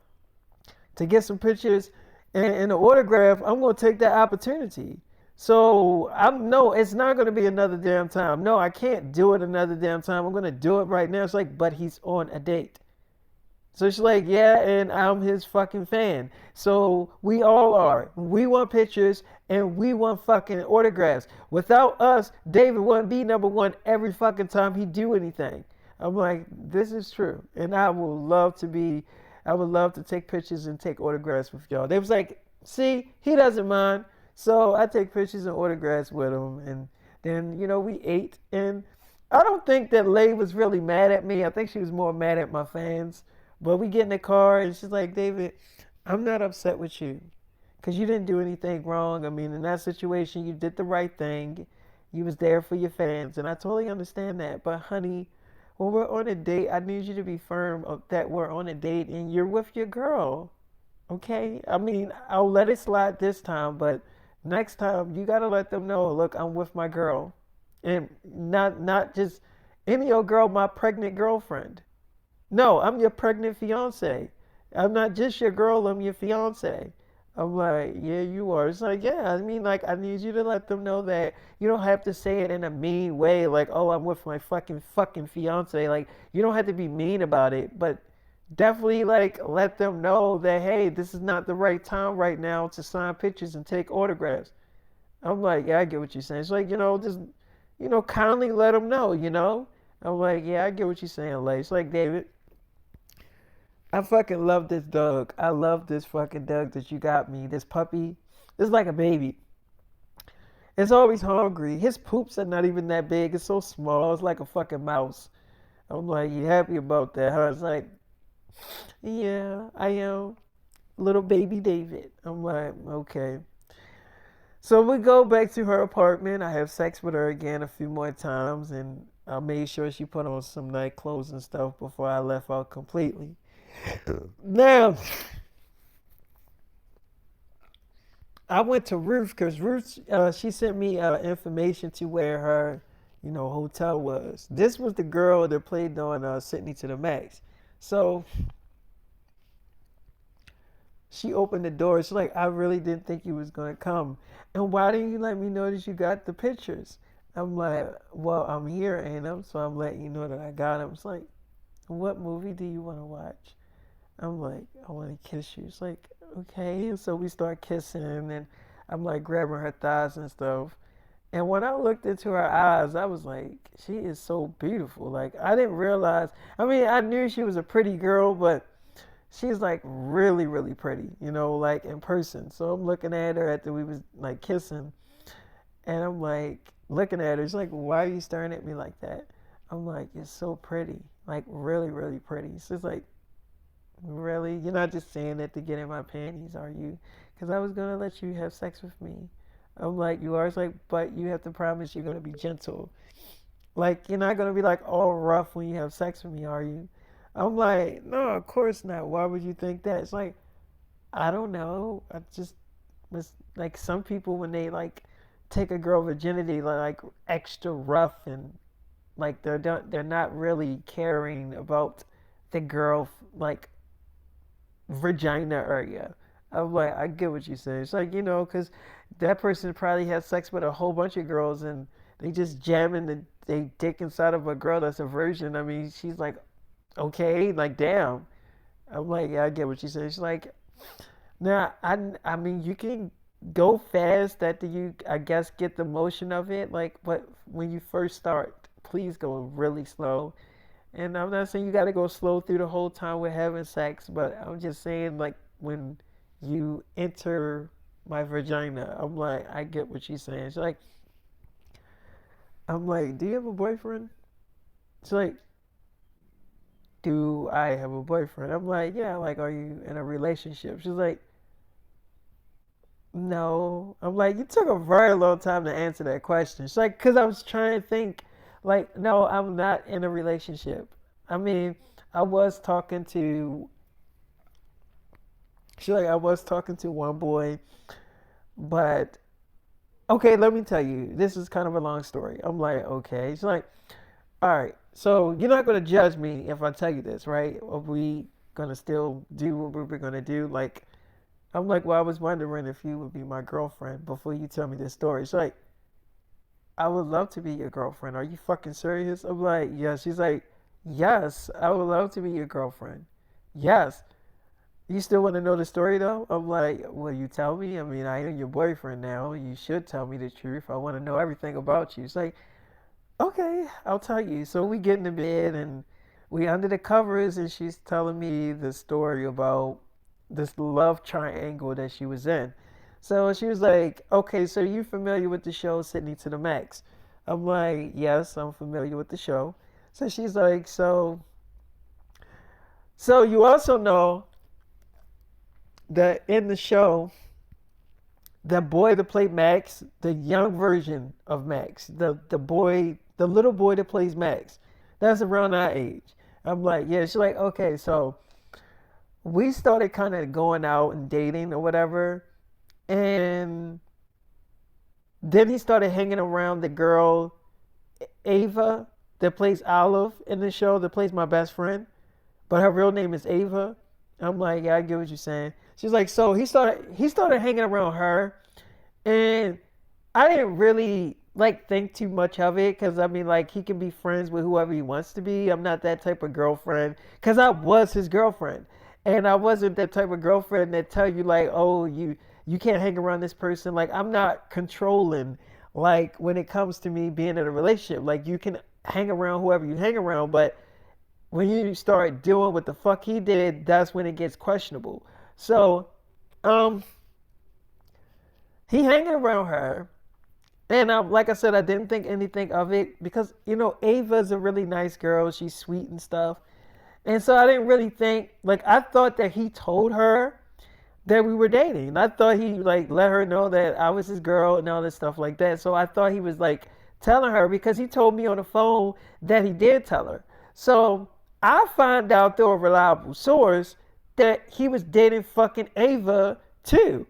to get some pictures and an autograph, I'm going to take that opportunity. So I'm no, it's not going to be another damn time. No, I can't do it another damn time. I'm going to do it right now. It's like, but he's on a date. So she's like, yeah, and I'm his fucking fan. So we all are. We want pictures and we want fucking autographs. Without us, David wouldn't be number one every fucking time he do anything. I'm like, this is true. And I would love to take pictures and take autographs with y'all. They was like, see, he doesn't mind. So I take pictures and autographs with him. And then, you know, we ate. And I don't think that Lay was really mad at me. I think she was more mad at my fans. But we get in the car and she's like, David, I'm not upset with you because you didn't do anything wrong. I mean, in that situation, you did the right thing. You was there for your fans, and I totally understand that. But honey, when we're on a date, I need you to be firm that we're on a date and you're with your girl. Okay? I mean, I'll let it slide this time, but next time you gotta let them know, look, I'm with my girl. And not just any old girl, my pregnant girlfriend. No, I'm your pregnant fiance. I'm not just your girl, I'm your fiance. I'm like, yeah, you are. It's like, yeah, I mean, like, I need you to let them know that you don't have to say it in a mean way, like, oh, I'm with my fucking fiance. Like, you don't have to be mean about it, but definitely, like, let them know that, hey, this is not the right time right now to sign pictures and take autographs. I'm like, yeah, I get what you're saying. It's like, just, kindly let them know, you know? I'm like, yeah, I get what you're saying, Lay. It's like, David, I fucking love this dog. I love this fucking dog that you got me. This puppy. It's like a baby. It's always hungry. His poops are not even that big. It's so small. It's like a fucking mouse. I'm like, you happy about that, huh? It's like, yeah, I am. Little baby David. I'm like, okay. So we go back to her apartment. I have sex with her again a few more times, and I made sure she put on some night clothes and stuff before I left out completely. Now, I went to Ruth because Ruth, she sent me information to where her, hotel was. This was the girl that played on Sydney to the Max. So she opened the door. She's like, I really didn't think you was gonna come. And why didn't you let me know that you got the pictures? I'm like, well, I'm here, ain't I? So I'm letting you know that I got them. It's like, what movie do you want to watch? I'm like, I want to kiss you. It's like, okay. And so we start kissing, and I'm like grabbing her thighs and stuff. And when I looked into her eyes, I was like, she is so beautiful. Like, I didn't realize, I mean, I knew she was a pretty girl, but she's like really, really pretty, like in person. So I'm looking at her after we was like kissing, and I'm like looking at her. She's like, why are you staring at me like that? I'm like, you're so pretty. Like, really, really pretty. She's like, really? You're not just saying that to get in my panties, are you? Because I was going to let you have sex with me. I'm like, you are? It's like, but you have to promise you're going to be gentle. Like, you're not going to be like all rough when you have sex with me, are you? I'm like, no, of course not. Why would you think that? It's like, I don't know. I just was like, some people, when they like take a girl virginity, like extra rough, and like they're not really caring about the girl like vagina area. I'm like, I get what you're saying. It's like, because that person probably had sex with a whole bunch of girls, and they just jamming they dick inside of a girl that's a virgin. I mean, she's like, okay, like, damn. I'm like, yeah, I get what you're saying. She's like, now, I mean, you can go fast after you, I guess, get the motion of it. Like, but when you first start, please go really slow. And I'm not saying you got to go slow through the whole time we're having sex, but I'm just saying, like, when you enter my vagina, I'm like, I get what she's saying. She's like, I'm like, do you have a boyfriend? She's like, do I have a boyfriend? I'm like, yeah, like, are you in a relationship? She's like, no. I'm like, you took a very long time to answer that question. She's like, because I was trying to think, like, no, I'm not in a relationship. I mean, I was talking to, she's like, I was talking to one boy, but okay, let me tell you, this is kind of a long story. I'm like, okay. She's like, all right, so you're not going to judge me if I tell you this, right? Are we going to still do what we're going to do? Like, I'm like, well, I was wondering if you would be my girlfriend before you tell me this story. She's like, I would love to be your girlfriend. Are you fucking serious? I'm like, yes. She's like, yes, I would love to be your girlfriend. Yes. You still want to know the story though? I'm like, well, you tell me. I mean, I am your boyfriend now. You should tell me the truth. I want to know everything about you. It's like, okay, I'll tell you. So we get in the bed and we under the covers, and she's telling me the story about this love triangle that she was in. So she was like, okay, so you familiar with the show Sydney to the Max? I'm like, yes, I'm familiar with the show. So she's like, so you also know that in the show, the boy that played Max, the young version of Max, the little boy that plays Max, that's around our age. I'm like, yeah. She's like, okay, so we started kind of going out and dating or whatever, and then he started hanging around the girl Ava that plays Olive in the show, that plays my best friend, but her real name is Ava. I'm like, yeah, I get what you're saying. She's like, so he started hanging around her, and I didn't really like think too much of it, because I mean, like, he can be friends with whoever he wants to be. I'm not that type of girlfriend, because I was his girlfriend, and I wasn't that type of girlfriend that tell you like, oh, you can't hang around this person. Like, I'm not controlling. Like, when it comes to me being in a relationship, like, you can hang around whoever you hang around, but when you start doing what the fuck he did, that's when it gets questionable. So, um, he hanging around her, and like I said, I didn't think anything of it, because Ava's a really nice girl. She's sweet and stuff, and so I didn't really think, like, I thought that he told her that we were dating. I thought he like let her know that I was his girl and all this stuff like that. So I thought he was like telling her, because he told me on the phone that he did tell her. So I find out through a reliable source that he was dating fucking Ava too.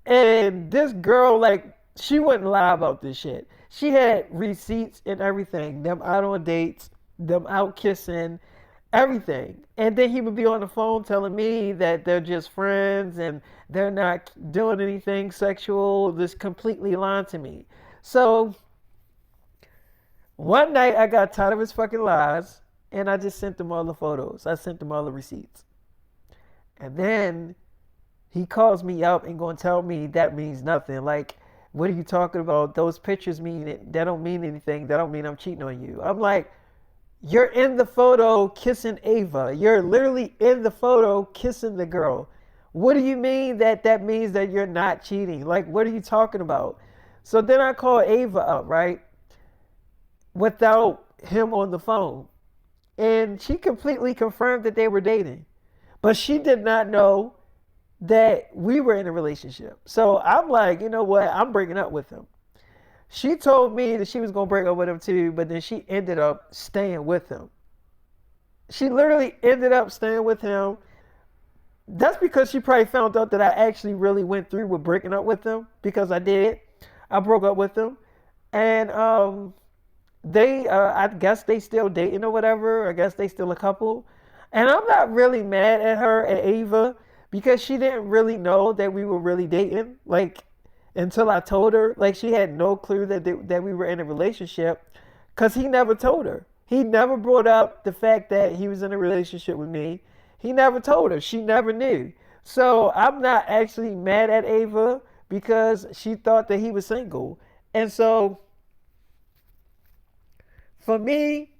And this girl, like, she wouldn't lie about this shit. She had receipts and everything. Them out on dates, them out kissing, everything. And then he would be on the phone telling me that they're just friends and they're not doing anything sexual. This completely lying to me. So one night I got tired of his fucking lies, and I just sent him all the photos. I sent him all the receipts. And then he calls me up and gonna tell me that means nothing. Like, what are you talking about? Those pictures mean it. That don't mean anything. That don't mean I'm cheating on you. I'm like, you're in the photo kissing Ava. You're literally in the photo kissing the girl. What do you mean that that means that you're not cheating? Like, what are you talking about? So then I call Ava up, right? Without him on the phone. And she completely confirmed that they were dating. But she did not know that we were in a relationship. So I'm like, you know what? I'm breaking up with him. She told me that she was going to break up with him too, but then she ended up staying with him. She literally ended up staying with him. That's because she probably found out that I actually really went through with breaking up with him because I did. I broke up with him. And they, I guess they still dating or whatever. I guess they still a couple. And I'm not really mad at her, at Ava, because she didn't really know that we were really dating. Like, until I told her, like she had no clue that we were in a relationship, cause he never told her. He never brought up the fact that he was in a relationship with me. He never told her. She never knew. So I'm not actually mad at Ava because she thought that he was single. And so for me,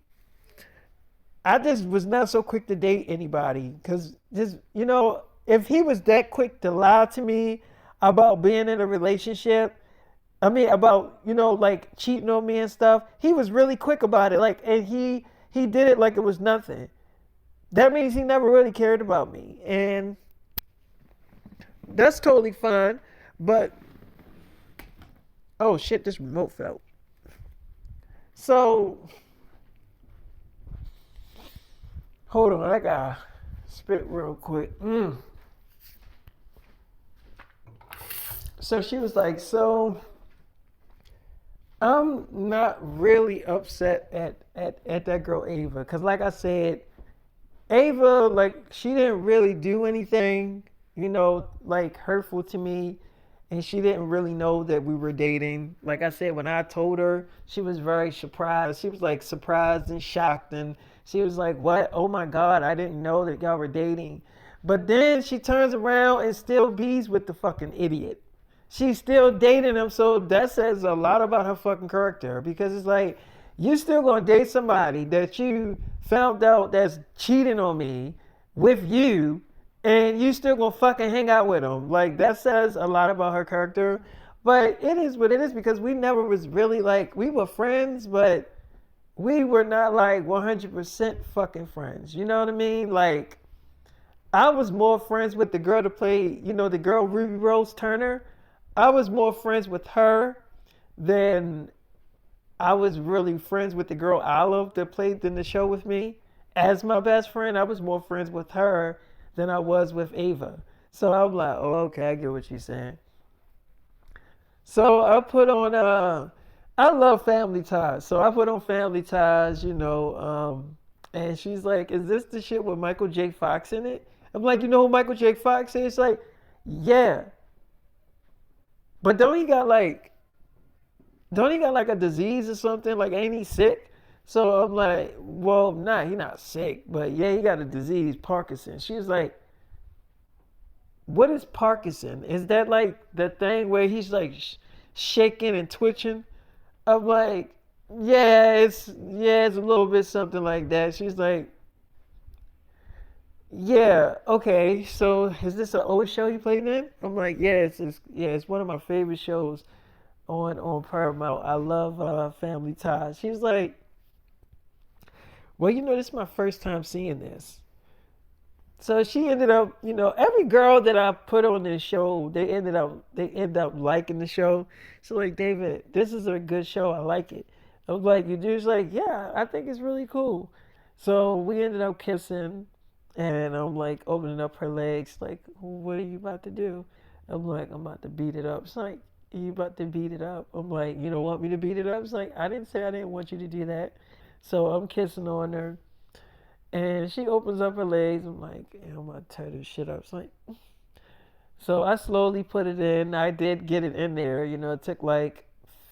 I just was not so quick to date anybody because just if he was that quick to lie to me about being in a relationship, I mean about like cheating on me and stuff, he was really quick about it. Like, and he did it like it was nothing. That means he never really cared about me, and that's totally fine. But oh shit, this remote fell. So hold on, I gotta spit real quick. So she was like, so I'm not really upset at that girl Ava. Because like I said, Ava, like, she didn't really do anything, like hurtful to me. And she didn't really know that we were dating. Like I said, when I told her, she was very surprised. She was like surprised and shocked. And she was like, what? Oh my God, I didn't know that y'all were dating. But then she turns around and still bees with the fucking idiot. She's still dating him, so that says a lot about her fucking character. Because it's like, you still gonna date somebody that you found out that's cheating on me with you, and you still gonna fucking hang out with them. Like, that says a lot about her character. But it is what it is because we never was really like, we were friends, but we were not like 100% fucking friends. You know what I mean? Like, I was more friends with the girl to play, the girl Ruby Rose Turner. I was more friends with her than I was really friends with the girl Olive that played in the show with me. As my best friend, I was more friends with her than I was with Ava. So I'm like, oh, okay, I get what she's saying. So I put on, I love Family Ties. So I put on Family Ties, and she's like, is this the shit with Michael J. Fox in it? I'm like, you know who Michael J. Fox is? It's like, yeah. But don't he got like a disease or something? Like, ain't he sick? So I'm like, well, nah, he not sick, but yeah, he got a disease, Parkinson. She's like, what is Parkinson? Is that like the thing where he's like shaking and twitching? I'm like, yeah, it's a little bit something like that. She's like, yeah, okay. So is this an old show you played in? I'm like, it's one of my favorite shows on Paramount. I love Family Ties. She was like, well, this is my first time seeing this. So she ended up, every girl that I put on this show, they end up liking the show. So like, David, this is a good show. I like it. I was like, you do? She's like, yeah, I think it's really cool. So we ended up kissing, and I'm like opening up her legs, like, what are you about to do? I'm like, I'm about to beat it up. She's like, you about to beat it up? I'm like, you don't want me to beat it up? It's like, I didn't say I didn't want you to do that. So I'm kissing on her. And she opens up her legs. I'm like, I'm about to tear this shit up. It's like, so I slowly put it in. I did get it in there. It took like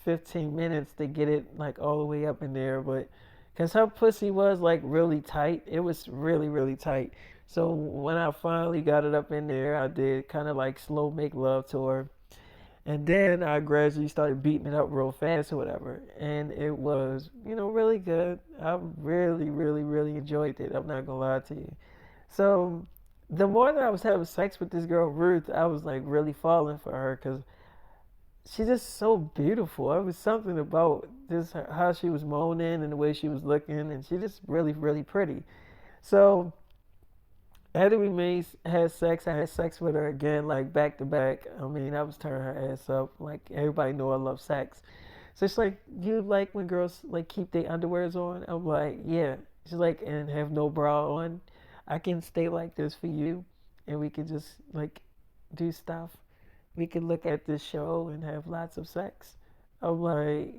15 minutes to get it like all the way up in there. But because her pussy was like really tight. It was really, really tight. So when I finally got it up in there, I did kind of like slow make love to her. And then I gradually started beating it up real fast or whatever. And it was, really good. I really, really, really enjoyed it. I'm not gonna lie to you. So the more that I was having sex with this girl, Ruth, I was like really falling for her because she's just so beautiful. It was something about just how she was moaning and the way she was looking, and she just really, really pretty. So after we had sex, I had sex with her again, like back to back. I mean, I was turning her ass up. Like everybody know I love sex. So she's like, you like when girls like keep their underwears on? I'm like, yeah. She's like, and have no bra on. I can stay like this for you, and we can just like do stuff. We can look at this show and have lots of sex. I'm like,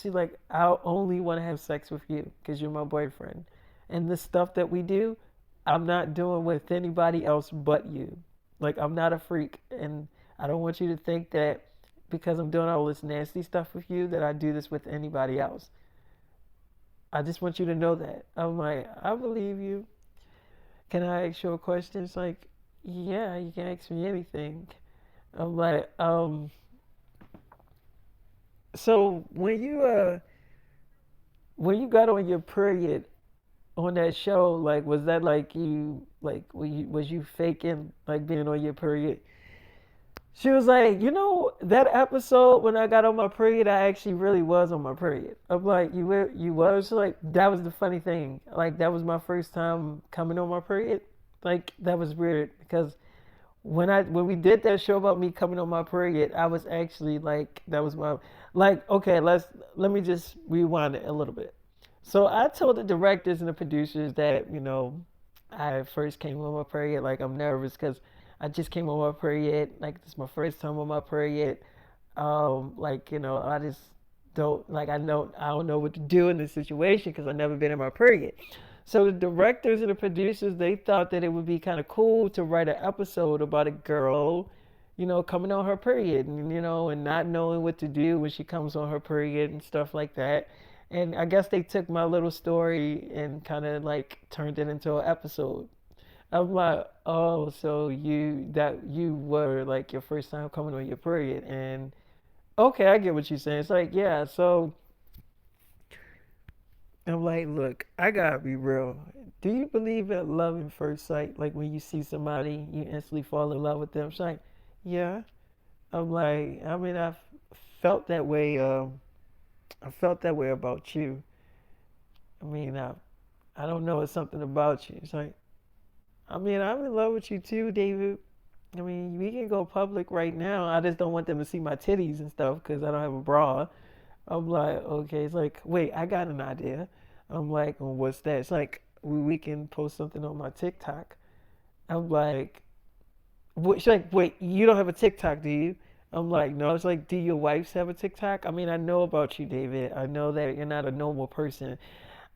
she's like, I only want to have sex with you because you're my boyfriend. And the stuff that we do, I'm not doing with anybody else but you. Like, I'm not a freak. And I don't want you to think that because I'm doing all this nasty stuff with you that I do this with anybody else. I just want you to know that. I'm like, I believe you. Can I ask you a question? It's like, yeah, you can ask me anything. I'm like, so when you got on your period on that show, like was that like you like was you faking like being on your period? She was like, that episode when I got on my period, I actually really was on my period. I'm like, you was? She's like, that was the funny thing. Like that was my first time coming on my period. Like that was weird because when we did that show about me coming on my period, I was actually like that was my like okay, let me just rewind it a little bit. So I told the directors and the producers that, I first came on my period, like I'm nervous because I just came on my period, like this is my first time on my period. Like, I just don't like I don't know what to do in this situation because I've never been in my period. So the directors and the producers they thought that it would be kind of cool to write an episode about a girl, coming on her period and and not knowing what to do when she comes on her period and stuff like that. And I guess they took my little story and kind of like turned it into an episode. I'm like, oh, so you were like your first time coming on your period, and okay, I get what you're saying. It's like, yeah, so I'm like, look, I gotta be real. Do you believe in love at first sight? Like when you see somebody, you instantly fall in love with them. She's like, yeah. I'm like, I mean, felt that way. I felt that way about you. I mean, I don't know, it's something about you. It's like, I mean, I'm in love with you too, David. I mean, we can go public right now. I just don't want them to see my titties and stuff because I don't have a bra. I'm like, okay. It's like, wait, I got an idea. I'm like, well, what's that? It's like, we can post something on my TikTok. I'm like, what? She's like, wait, you don't have a TikTok, do you? I'm like, no. It's like, do your wives have a TikTok? I mean, I know about you, David. I know that you're not a normal person.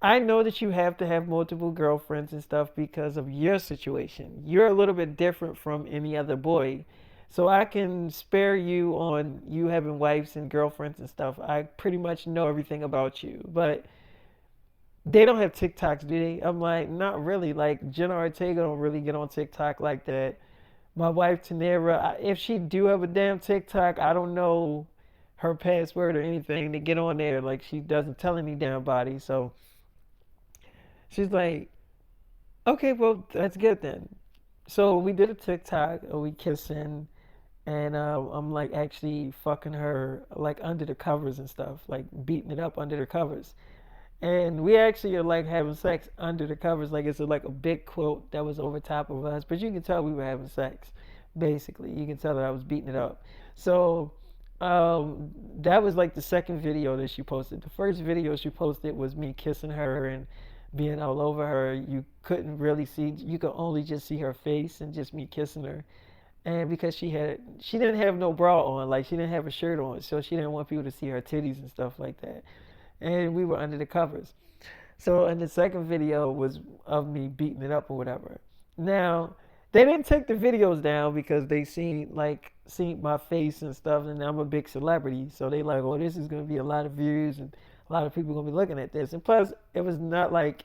I know that you have to have multiple girlfriends and stuff because of your situation. You're a little bit different from any other boy. So I can spare you on you having wives and girlfriends and stuff. I pretty much know everything about you. But they don't have TikToks, do they? I'm like, not really. Like Jenna Ortega don't really get on TikTok like that. My wife Tanera, if she do have a damn TikTok, I don't know her password or anything to get on there. Like she doesn't tell any damn body. So she's like, okay, well, that's good then. So we did a TikTok, we kissing, and I'm like actually fucking her like under the covers and stuff, like beating it up under the covers. And we actually are like having sex under the covers, like it's like a big quilt that was over top of us, but you can tell we were having sex. Basically, you can tell that I was beating it up. So that was like the second video that she posted. The first video she posted was me kissing her and being all over her. You couldn't really see, you could only just see her face and just me kissing her. And because she didn't have no bra on, like she didn't have a shirt on, so she didn't want people to see her titties and stuff like that. And we were under the covers. So, and the second video was of me beating it up or whatever. Now, they didn't take the videos down because they seen my face and stuff, and I'm a big celebrity. So they like, oh, this is gonna be a lot of views and a lot of people gonna be looking at this. And plus, it was not like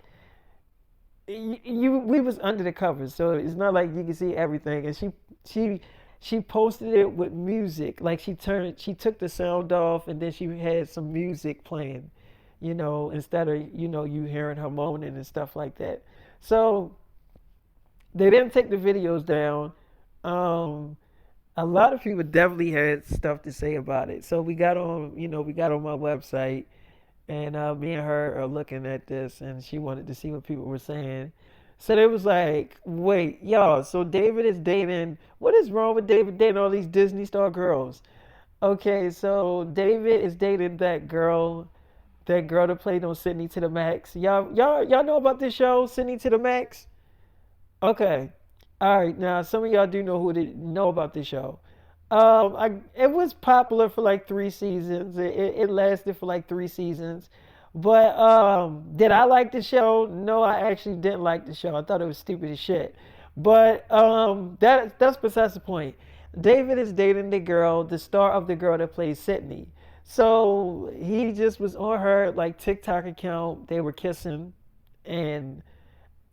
we was under the covers, so it's not like you can see everything. And she she posted it with music. Like she took the sound off and then she had some music playing, instead of, you hearing her moaning and stuff like that. So they didn't take the videos down. Um, a lot of people definitely had stuff to say about it. So we got on my website, and me and her are looking at this, and she wanted to see what people were saying. So they was like, wait, y'all, so David is dating, what is wrong with David dating all these Disney star girls? Okay, so David is dating that girl that played on Sydney to the Max. Y'all know about this show, Sydney to the Max? Okay. All right. Now, some of y'all do know about this show. It was popular for like 3 seasons. It lasted for like 3 seasons. But did I like the show? No, I actually didn't like the show. I thought it was stupid as shit. But that's besides the point. David is dating the star of the girl that plays Sydney. So he just was on her like TikTok account. They were kissing, and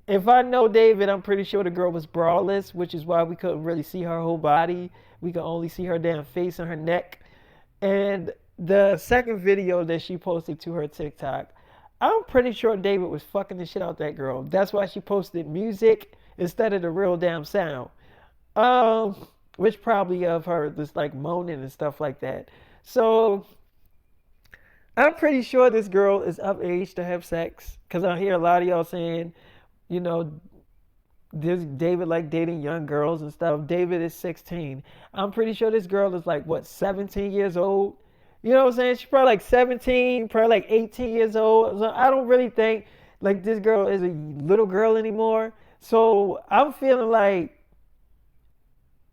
if I know David, I'm pretty sure the girl was braless, which is why we couldn't really see her whole body. We could only see her damn face and her neck. And the second video that she posted to her TikTok, I'm pretty sure David was fucking the shit out that girl. That's why she posted music instead of the real damn sound. Which probably of her just like moaning and stuff like that. So I'm pretty sure this girl is of age to have sex. Cause I hear a lot of y'all saying, you know, this David like dating young girls and stuff. David is 16. I'm pretty sure this girl is like what, 17 years old. You know what I'm saying? She's probably like 17, probably like 18 years old. So I don't really think like this girl is a little girl anymore. So I'm feeling like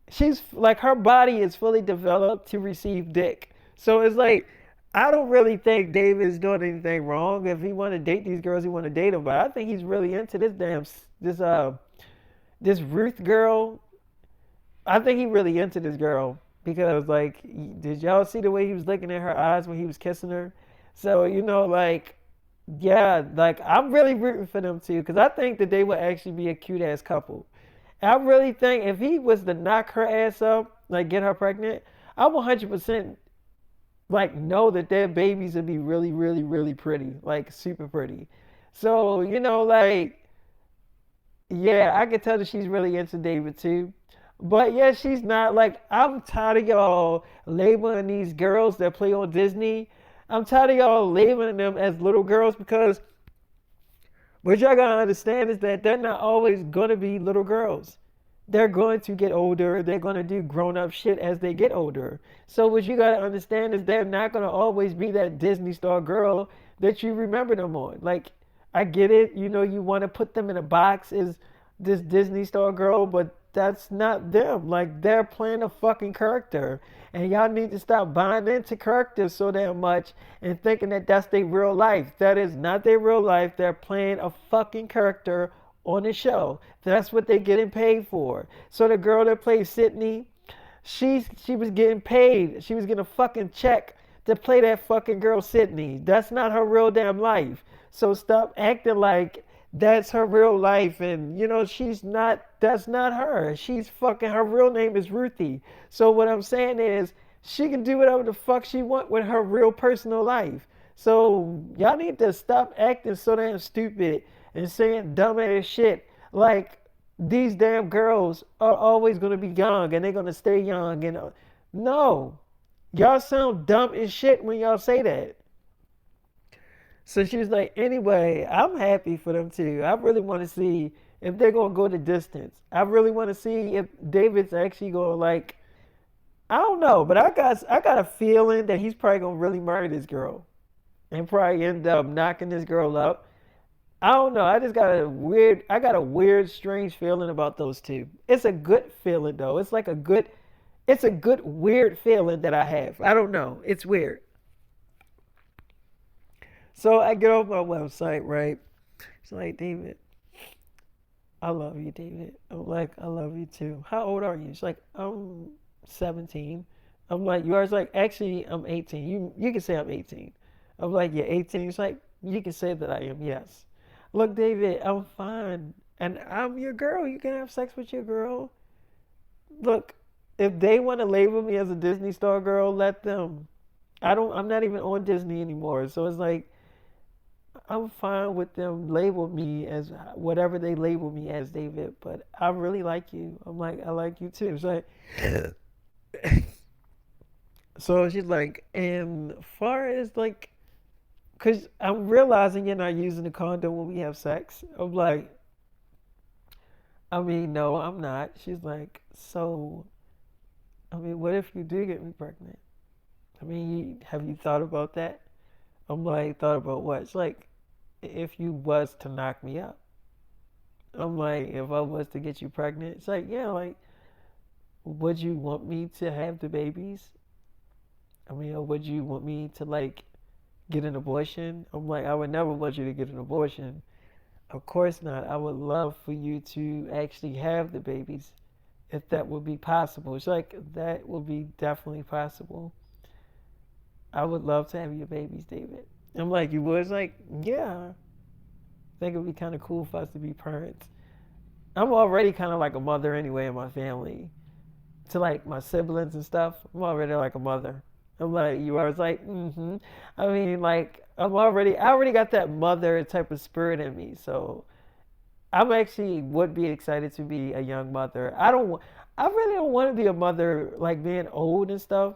she's like her body is fully developed to receive dick. So it's like I don't really think David is doing anything wrong. If he want to date these girls, he want to date them. But I think he's really into this Ruth girl. I think he really into this girl because like, did y'all see the way he was looking at her eyes when he was kissing her? So like, yeah, like I'm really rooting for them too because I think that they would actually be a cute ass couple. I really think if he was to knock her ass up, like get her pregnant, I 100% like know that their babies would be really, really, really pretty, like super pretty. So like yeah, I can tell that she's really into David too. But yeah, she's not like I'm tired of y'all labeling these girls that play on Disney. I'm tired of y'all labeling them as little girls because what y'all gotta understand is that they're not always gonna be little girls. They're going to get older. They're gonna do grown up shit as they get older. So what you gotta understand is they're not gonna always be that Disney star girl that you remember them on. Like I get it, you want to put them in a box as this Disney star girl, but that's not them. Like they're playing a fucking character, and y'all need to stop buying into characters so damn much and thinking that that's their real life. That is not their real life. They're playing a fucking character on the show. That's what they're getting paid for. So the girl that plays Sydney, she was getting paid. She was getting a fucking check to play that fucking girl Sydney. That's not her real damn life. So stop acting like that's her real life and she's not, that's not her. She's fucking, her real name is Ruthie. So what I'm saying is she can do whatever the fuck she want with her real personal life. So y'all need to stop acting so damn stupid and saying dumbass shit like these damn girls are always gonna be young and they're gonna stay young and no. Y'all sound dumb as shit when y'all say that. So she was like, anyway, I'm happy for them too. I really want to see if they're gonna go the distance. I really want to see if David's actually gonna like. I don't know, but I got a feeling that he's probably gonna really murder this girl and probably end up knocking this girl up. I don't know. I got a weird, strange feeling about those two. It's a good feeling though. It's a good weird feeling that I have. I don't know. It's weird. So I get off my website, right? It's like, David, I love you, David. I'm like, I love you too. How old are you? She's like, I'm 17. I'm like, you are? It's like, actually, I'm 18. You can say I'm 18. I'm like, you're 18. It's like, you can say that I am, yes. Look, David, I'm fine. And I'm your girl. You can have sex with your girl. Look, If they want to label me as a Disney star girl, let them. I don't. I'm not even on Disney anymore, so it's like I'm fine with them label me as whatever they label me as, David. But I really like you. I'm like, I like you too. It's like, so she's like, and far as like, cause I'm realizing you're not using the condom when we have sex. I'm like, I mean, no, I'm not. She's like, so, I mean, what if you do get me pregnant? I mean, have you thought about that? I'm like, thought about what? It's like, if you was to knock me up. I'm like, if I was to get you pregnant, it's like, yeah, like, would you want me to have the babies? I mean, or would you want me to like get an abortion? I'm like, I would never want you to get an abortion. Of course not. I would love for you to actually have the babies if that would be possible. It's like, that would be definitely possible. I would love to have your babies, David. I'm like, you would? It's like, yeah. I think it would be kind of cool for us to be parents. I'm already kind of like a mother anyway in my family. To like my siblings and stuff, I'm already like a mother. I'm like, you are. It's like, mm-hmm. I mean, like, I already got that mother type of spirit in me. So I'm actually would be excited to be a young mother. I really don't want to be a mother like being old and stuff.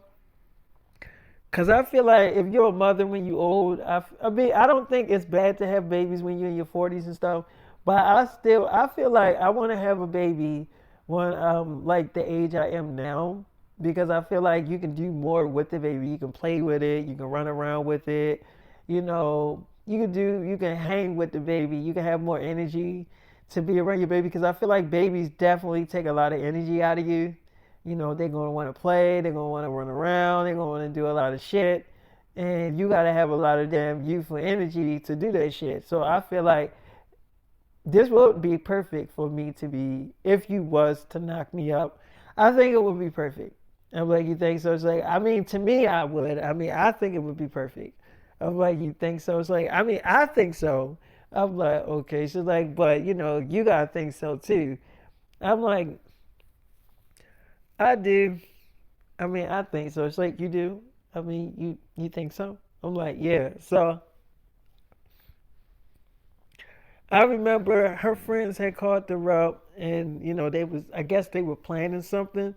Cause I feel like if you're a mother when you old, I mean, I don't think it's bad to have babies when you're in your 40s and stuff. But I feel like I want to have a baby when like the age I am now, because I feel like you can do more with the baby. You can play with it, you can run around with it, you can hang with the baby, you can have more energy to be around your baby. Because I feel like babies definitely take a lot of energy out of you. They're going to want to play, they're going to want to run around, they're going to want to do a lot of shit. And you got to have a lot of damn youthful energy to do that shit. So I feel like this would be perfect for me to be, if you was to knock me up, I think it would be perfect. I'm like, you think so? It's like, I mean, to me, I would. I mean, I think it would be perfect. I'm like, you think so? It's like, I mean, I think so. I'm like, okay. She's like, but you gotta think so too. I'm like, I do. I mean, I think so. It's like, you do. I mean, you think so? I'm like, yeah. So I remember her friends had called the up, and they was, I guess they were planning something.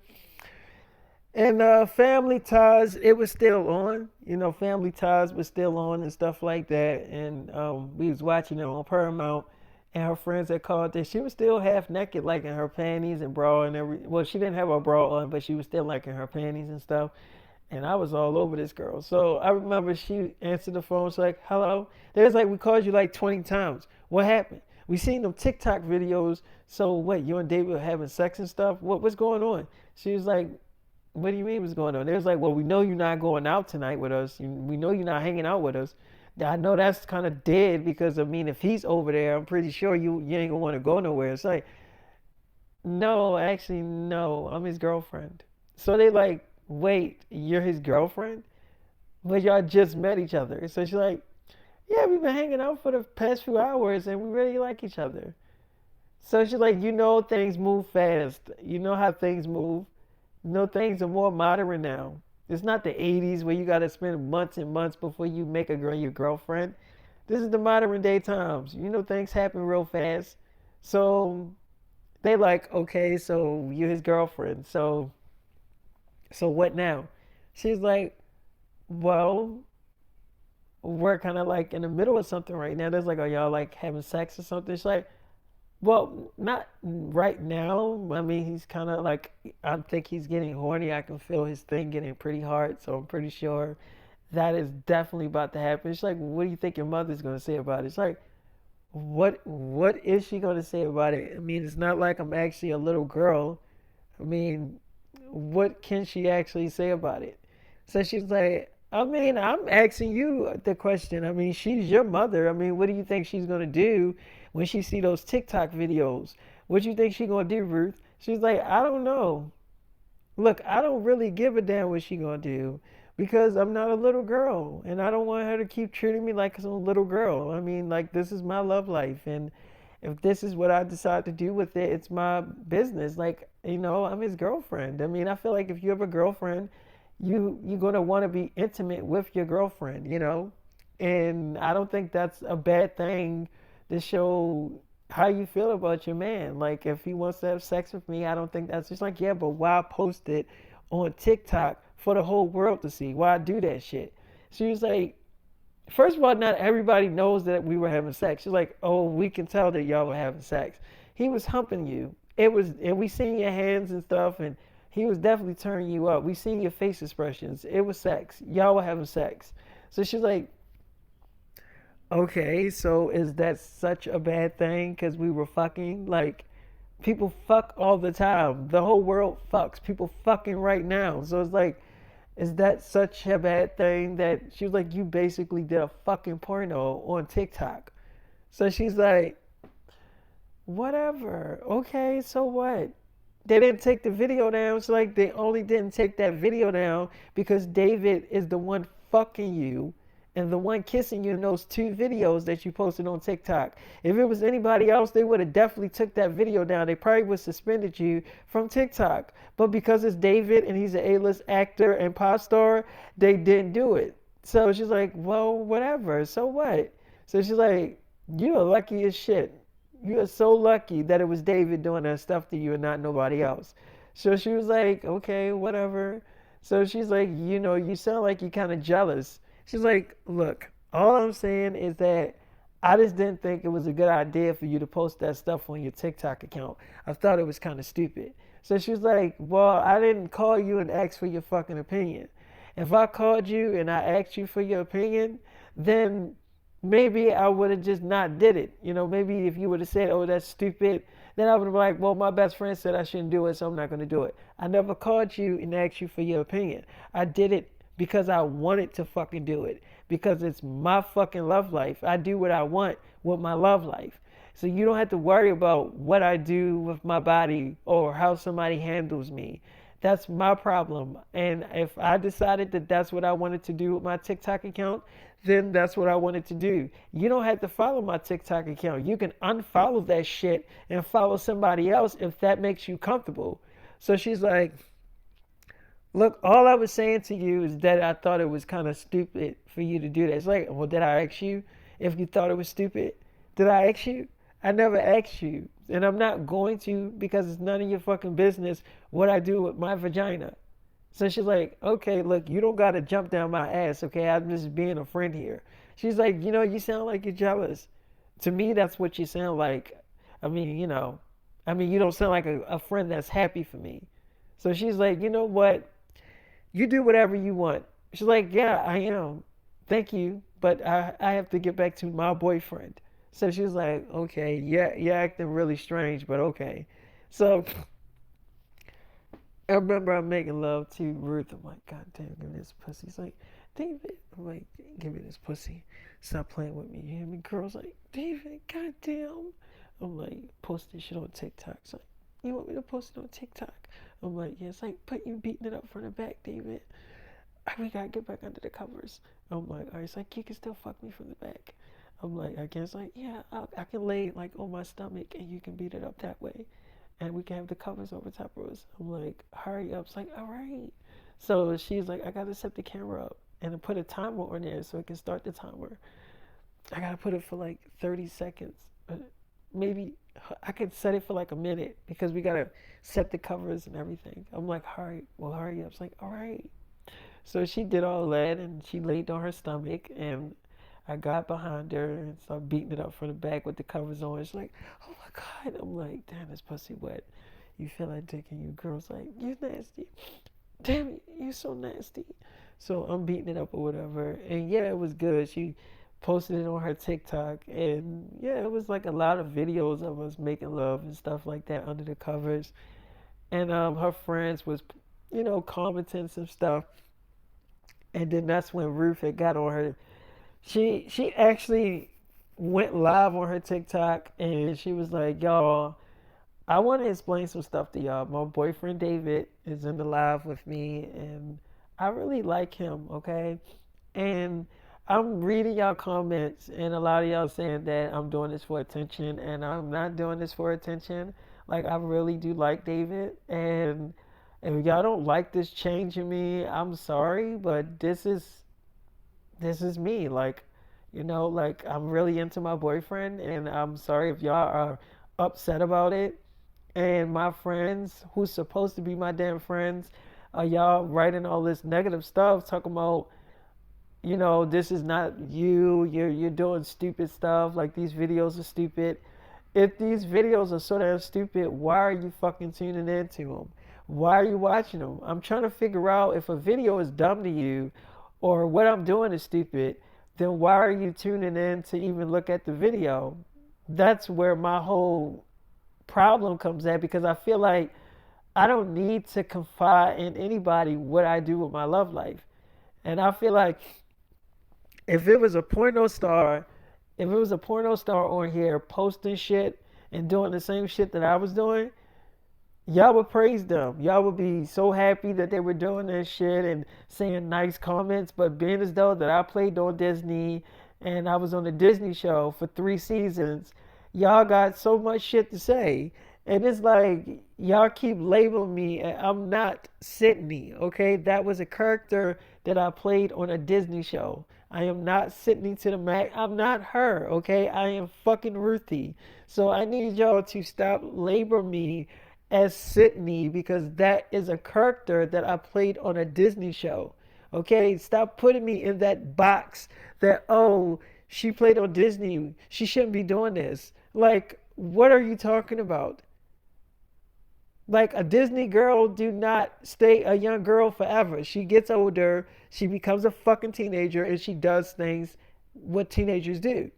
And Family Ties, it was still on. Family Ties was still on and stuff like that. And we was watching it on Paramount. And her friends had called that she was still half naked, like in her panties and bra and every. Well, she didn't have a bra on, but she was still like in her panties and stuff. And I was all over this girl. So I remember she answered the phone. She's like, "Hello." There's like, we called you like 20 times. What happened? We seen them TikTok videos. So what? You and David were having sex and stuff. What's going on? She was like, what do you mean what's going on? They was like, well, we know you're not going out tonight with us. We know you're not hanging out with us. I know that's kind of dead because I mean, if he's over there, I'm pretty sure you ain't gonna want to go nowhere. It's like, no, actually, no, I'm his girlfriend. So they like, wait, you're his girlfriend? But y'all just met each other. So she's like, yeah, we've been hanging out for the past few hours and we really like each other. So she's like, things move fast. You know how things move. Things are more modern now. It's not the 80s where you got to spend months and months before you make a girl your girlfriend. This is the modern day times. Things happen real fast. So they like, okay, so you're his girlfriend. So what now? She's like, well, we're kind of like in the middle of something right now. There's like, are y'all like having sex or something? She's like, well, not right now. I mean, he's kind of like, I think he's getting horny. I can feel his thing getting pretty hard. So I'm pretty sure that is definitely about to happen. It's like, what do you think your mother's going to say about it? It's like, what is she going to say about it? I mean, it's not like I'm actually a little girl. I mean, what can she actually say about it? So she's like, I mean, I'm asking you the question. I mean, she's your mother. I mean, what do you think she's gonna do when she see those TikTok videos? What do you think she gonna do, Ruth? She's like, I don't know. Look, I don't really give a damn what she gonna do because I'm not a little girl, and I don't want her to keep treating me like I'm a little girl. I mean, like this is my love life, and If this is what I decide to do with it, it's my business. Like, I'm his girlfriend. I mean, I feel like if you have a girlfriend, you're gonna want to be intimate with your girlfriend. And I don't think that's a bad thing to show how you feel about your man. Like, if he wants to have sex with me, I don't think that's just like, yeah, but why post it on TikTok for the whole world to see? Why do that shit? She was like, first of all, not everybody knows that we were having sex. She's like, oh, we can tell that y'all were having sex. He was humping you. And we seen your hands and stuff, and he was definitely turning you up. We seen your face expressions. It was sex. Y'all were having sex. So she's like, okay, so is that such a bad thing because we were fucking? Like, people fuck all the time. The whole world fucks. People fucking right now. So it's like, is that such a bad thing that she was like, you basically did a fucking porno on TikTok? So she's like, whatever. Okay, so what? They didn't take the video down. It's like they only didn't take that video down because David is the one fucking you and the one kissing you in those two videos that you posted on TikTok. If it was anybody else, they would have definitely took that video down. They probably would have suspended you from TikTok. But because it's David and he's an A-list actor and pop star, they didn't do it. So she's like, well, whatever. So what? So she's like, you are lucky as shit. You are so lucky that it was David doing that stuff to you and not nobody else. So she was like, okay, whatever. So she's like, you sound like you're kind of jealous. She's like, look, all I'm saying is that I just didn't think it was a good idea for you to post that stuff on your TikTok account. I thought it was kind of stupid. So she was like, well, I didn't call you and ask for your fucking opinion. If I called you and I asked you for your opinion, then maybe I would have just not did it. Maybe if you would have said, oh, that's stupid, then I would have been like, well, my best friend said I shouldn't do it, so I'm not going to do it. I never called you and asked you for your opinion. I did it because I wanted to fucking do it. Because it's my fucking love life. I do what I want with my love life. So you don't have to worry about what I do with my body or how somebody handles me. That's my problem. And if I decided that that's what I wanted to do with my TikTok account, then that's what I wanted to do. You don't have to follow my TikTok account. You can unfollow that shit and follow somebody else if that makes you comfortable. So she's like, look, all I was saying to you is that I thought it was kind of stupid for you to do that. It's like, well, did I ask you if you thought it was stupid? Did I ask you? I never asked you. And I'm not going to because it's none of your fucking business what I do with my vagina. So she's like, okay, look, you don't got to jump down my ass, okay? I'm just being a friend here. She's like, you sound like you're jealous. To me, that's what you sound like. I mean, you don't sound like a friend that's happy for me. So she's like, you know what? You do whatever you want. She's like, yeah, I am. Thank you. But I have to get back to my boyfriend. So she was like, okay, yeah, you're acting really strange, but okay. So I remember I'm making love to Ruth. I'm like, God damn, give me this pussy. He's like, David. I'm like, give me this pussy. Stop playing with me. You hear me? Girl's like, David, God damn. I'm like, post this shit on TikTok. It's like, you want me to post it on TikTok? I'm like, yeah. It's like, but you beating it up from the back, David. We gotta get back under the covers. I'm like, all right. It's like, you can still fuck me from the back. I'm like, I guess, like, yeah, I can lay like on my stomach and you can beat it up that way. And we can have the covers over top of us. I'm like, hurry up. It's like, all right. So she's like, I gotta set the camera up and put a timer on there so it can start the timer. I gotta put it for like 30 seconds. Maybe I could set it for like a minute because we gotta set the covers and everything. I'm like, hurry up. It's like, all right. So she did all that and she laid on her stomach and I got behind her and started beating it up from the back with the covers on. She's like, oh my God. I'm like, damn, this pussy wet. You feel like taking you. Girl's like, you nasty. Damn it, you so nasty. So I'm beating it up or whatever. And yeah, it was good. She posted it on her TikTok. And yeah, it was like a lot of videos of us making love and stuff like that under the covers. And her friends was, commenting some stuff. And then that's when Ruth had got on her. She actually went live on her TikTok and she was like, y'all, I want to explain some stuff to y'all. My boyfriend David is in the live with me and I really like him, okay? And I'm reading y'all comments, and a lot of y'all saying that I'm doing this for attention, and I'm not doing this for attention. Like, I really do like David, and if y'all don't like this change in me, I'm sorry, but this is me. Like, like I'm really into my boyfriend, and I'm sorry if y'all are upset about it. And my friends, who's supposed to be my damn friends, are y'all writing all this negative stuff, talking about, this is not you. You're doing stupid stuff. Like, these videos are stupid. If these videos are so damn stupid, why are you fucking tuning into them? Why are you watching them? I'm trying to figure out if a video is dumb to you or what I'm doing is stupid, then why are you tuning in to even look at the video? That's where my whole problem comes at, because I feel like I don't need to confide in anybody what I do with my love life. And I feel like if it was a porno star, if it was a porno star on here posting shit and doing the same shit that I was doing, y'all would praise them. Y'all would be so happy that they were doing this shit and saying nice comments. But being as though that I played on Disney and I was on the Disney show for 3 seasons, y'all got so much shit to say. And it's like y'all keep labeling me. I'm not Sydney, okay? That was a character that I played on a Disney show. I am not Sydney to the Mac. I'm not her, okay? I am fucking Ruthie. So I need y'all to stop labeling me as Sydney, because that is a character that I played on a Disney show. Okay, stop putting me in that box that, oh, she played on Disney. She shouldn't be doing this. Like, what are you talking about? Like, a Disney girl do not stay a young girl forever. She gets older, she becomes a fucking teenager, and she does things what teenagers do.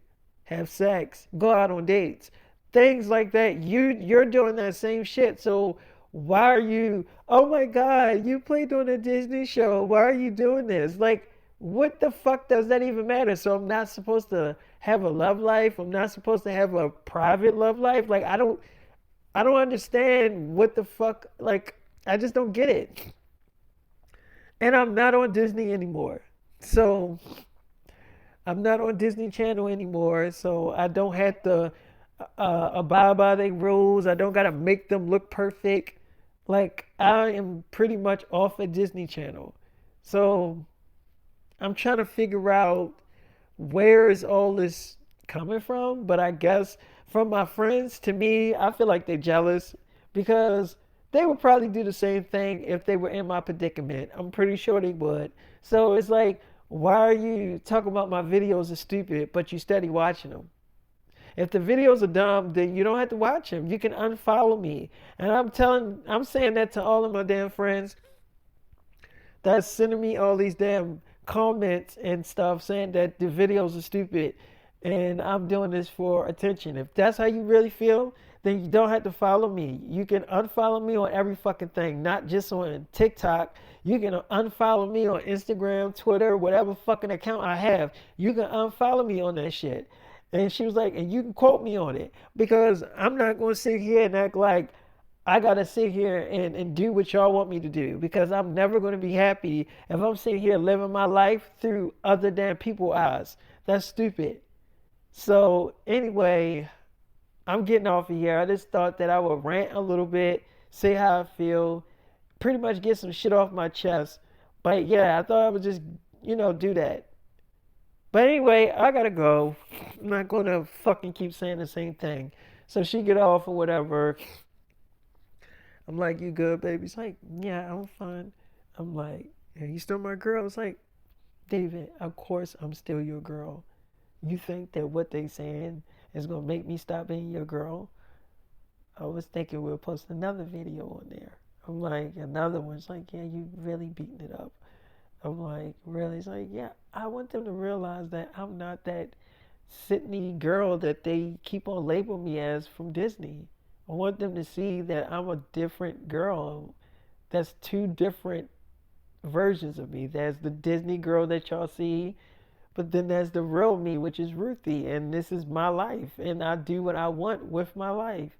Have sex, go out on dates. Things like that. You're doing that same shit. So why are you, oh my god, you played on a Disney show. Why are you doing this? Like, what the fuck does that even matter? So I'm not supposed to have a love life. I'm not supposed to have a private love life. Like, I don't understand what the fuck. Like, I just don't get it. And I'm not on Disney anymore. So I'm not on Disney Channel anymore. So I don't have to abide by their rules. I don't gotta make them look perfect. Like, I am pretty much off at Disney Channel. So I'm trying to figure out where is all this coming from. But I guess from my friends, to me, I feel like they're jealous, because they would probably do the same thing if they were in my predicament. I'm pretty sure they would. So it's like, why are you talking about my videos are stupid, but you steady watching them? If the videos are dumb, then you don't have to watch them. You can unfollow me. And I'm saying that to all of my damn friends that's sending me all these damn comments and stuff saying that the videos are stupid and I'm doing this for attention. If that's how you really feel, then you don't have to follow me. You can unfollow me on every fucking thing, not just on TikTok. You can unfollow me on Instagram, Twitter, whatever fucking account I have. You can unfollow me on that shit. And she was like, and you can quote me on it, because I'm not going to sit here and act like I got to sit here and do what y'all want me to do, because I'm never going to be happy if I'm sitting here living my life through other than people's eyes. That's stupid. So, anyway, I'm getting off of here. I just thought that I would rant a little bit, say how I feel, pretty much get some shit off my chest. But yeah, I thought I would just, do that. But anyway, I gotta go. I'm not gonna fucking keep saying the same thing. So she get off or whatever. I'm like, you good, baby? It's like, yeah, I'm fine. I'm like, are you still my girl? It's like, David, of course I'm still your girl. You think that what they saying is gonna make me stop being your girl? I was thinking we'll post another video on there. I'm like, another one's like, yeah, you really beating it up. I'm like, really? It's like, yeah, I want them to realize that I'm not that Sydney girl that they keep on labeling me as from Disney. I want them to see that I'm a different girl. That's two different versions of me. There's the Disney girl that y'all see, but then there's the real me, which is Ruthie, and this is my life, and I do what I want with my life.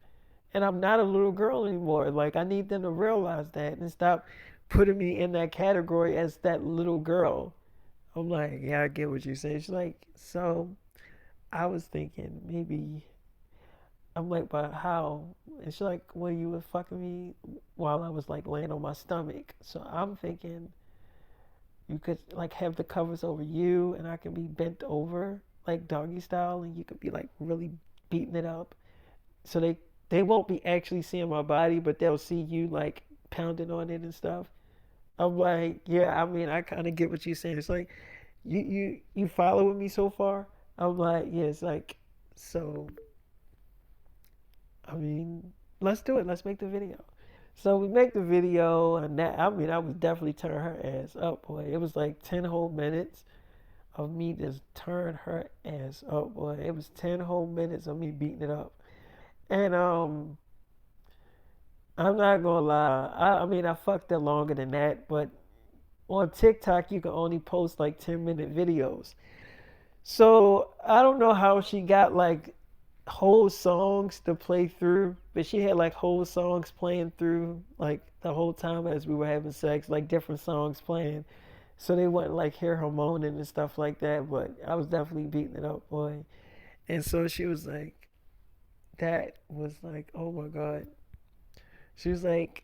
And I'm not a little girl anymore. Like, I need them to realize that and stop putting me in that category as that little girl. I'm like, yeah, I get what you're saying. She's like, so I was thinking maybe I'm like, but how? And she's like, well, you were fucking me while I was like laying on my stomach. So I'm thinking you could like have the covers over you and I can be bent over like doggy style and you could be like really beating it up. So they won't be actually seeing my body, but they'll see you like pounding on it and stuff. I'm like, yeah, I mean, I kind of get what you're saying. It's like you following me so far. I'm like, yeah, it's like so. I mean, let's do it. Let's make the video. So we make the video, and that I mean, I was definitely turning her ass up, boy. It was like 10 whole minutes of me just turning her ass up, boy. It was 10 whole minutes of me beating it up, and I'm not gonna lie. I mean, I fucked it longer than that, but on TikTok you can only post like 10-minute videos. So I don't know how she got like whole songs to play through, but she had like whole songs playing through like the whole time as we were having sex, like different songs playing. So they wouldn't like hear her moaning and stuff like that, but I was definitely beating it up, boy. And so she was like, that was like, oh my God. She was like,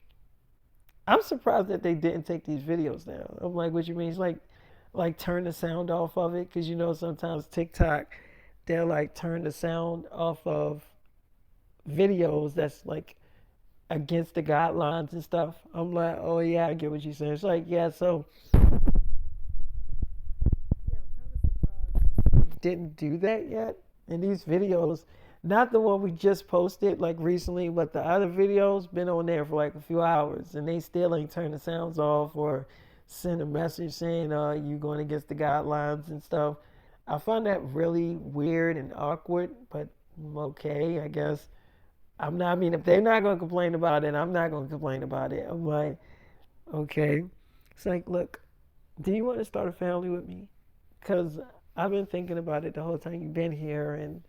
I'm surprised that they didn't take these videos down. I'm like, what you mean? It's like turn the sound off of it, because you know sometimes TikTok they'll like turn the sound off of videos that's like against the guidelines and stuff. I'm like, oh yeah, I get what you're saying. It's like, yeah, so didn't do that yet. And these videos, not the one we just posted like recently, but the other videos been on there for like a few hours and they still ain't turned the sounds off or send a message saying you going against the guidelines and stuff. I find that really weird and awkward, but okay, I guess. I'm not, I mean, if they're not going to complain about it, I'm not going to complain about it. I'm like, okay. It's like, look, do you want to start a family with me? Because I've been thinking about it the whole time you've been here, and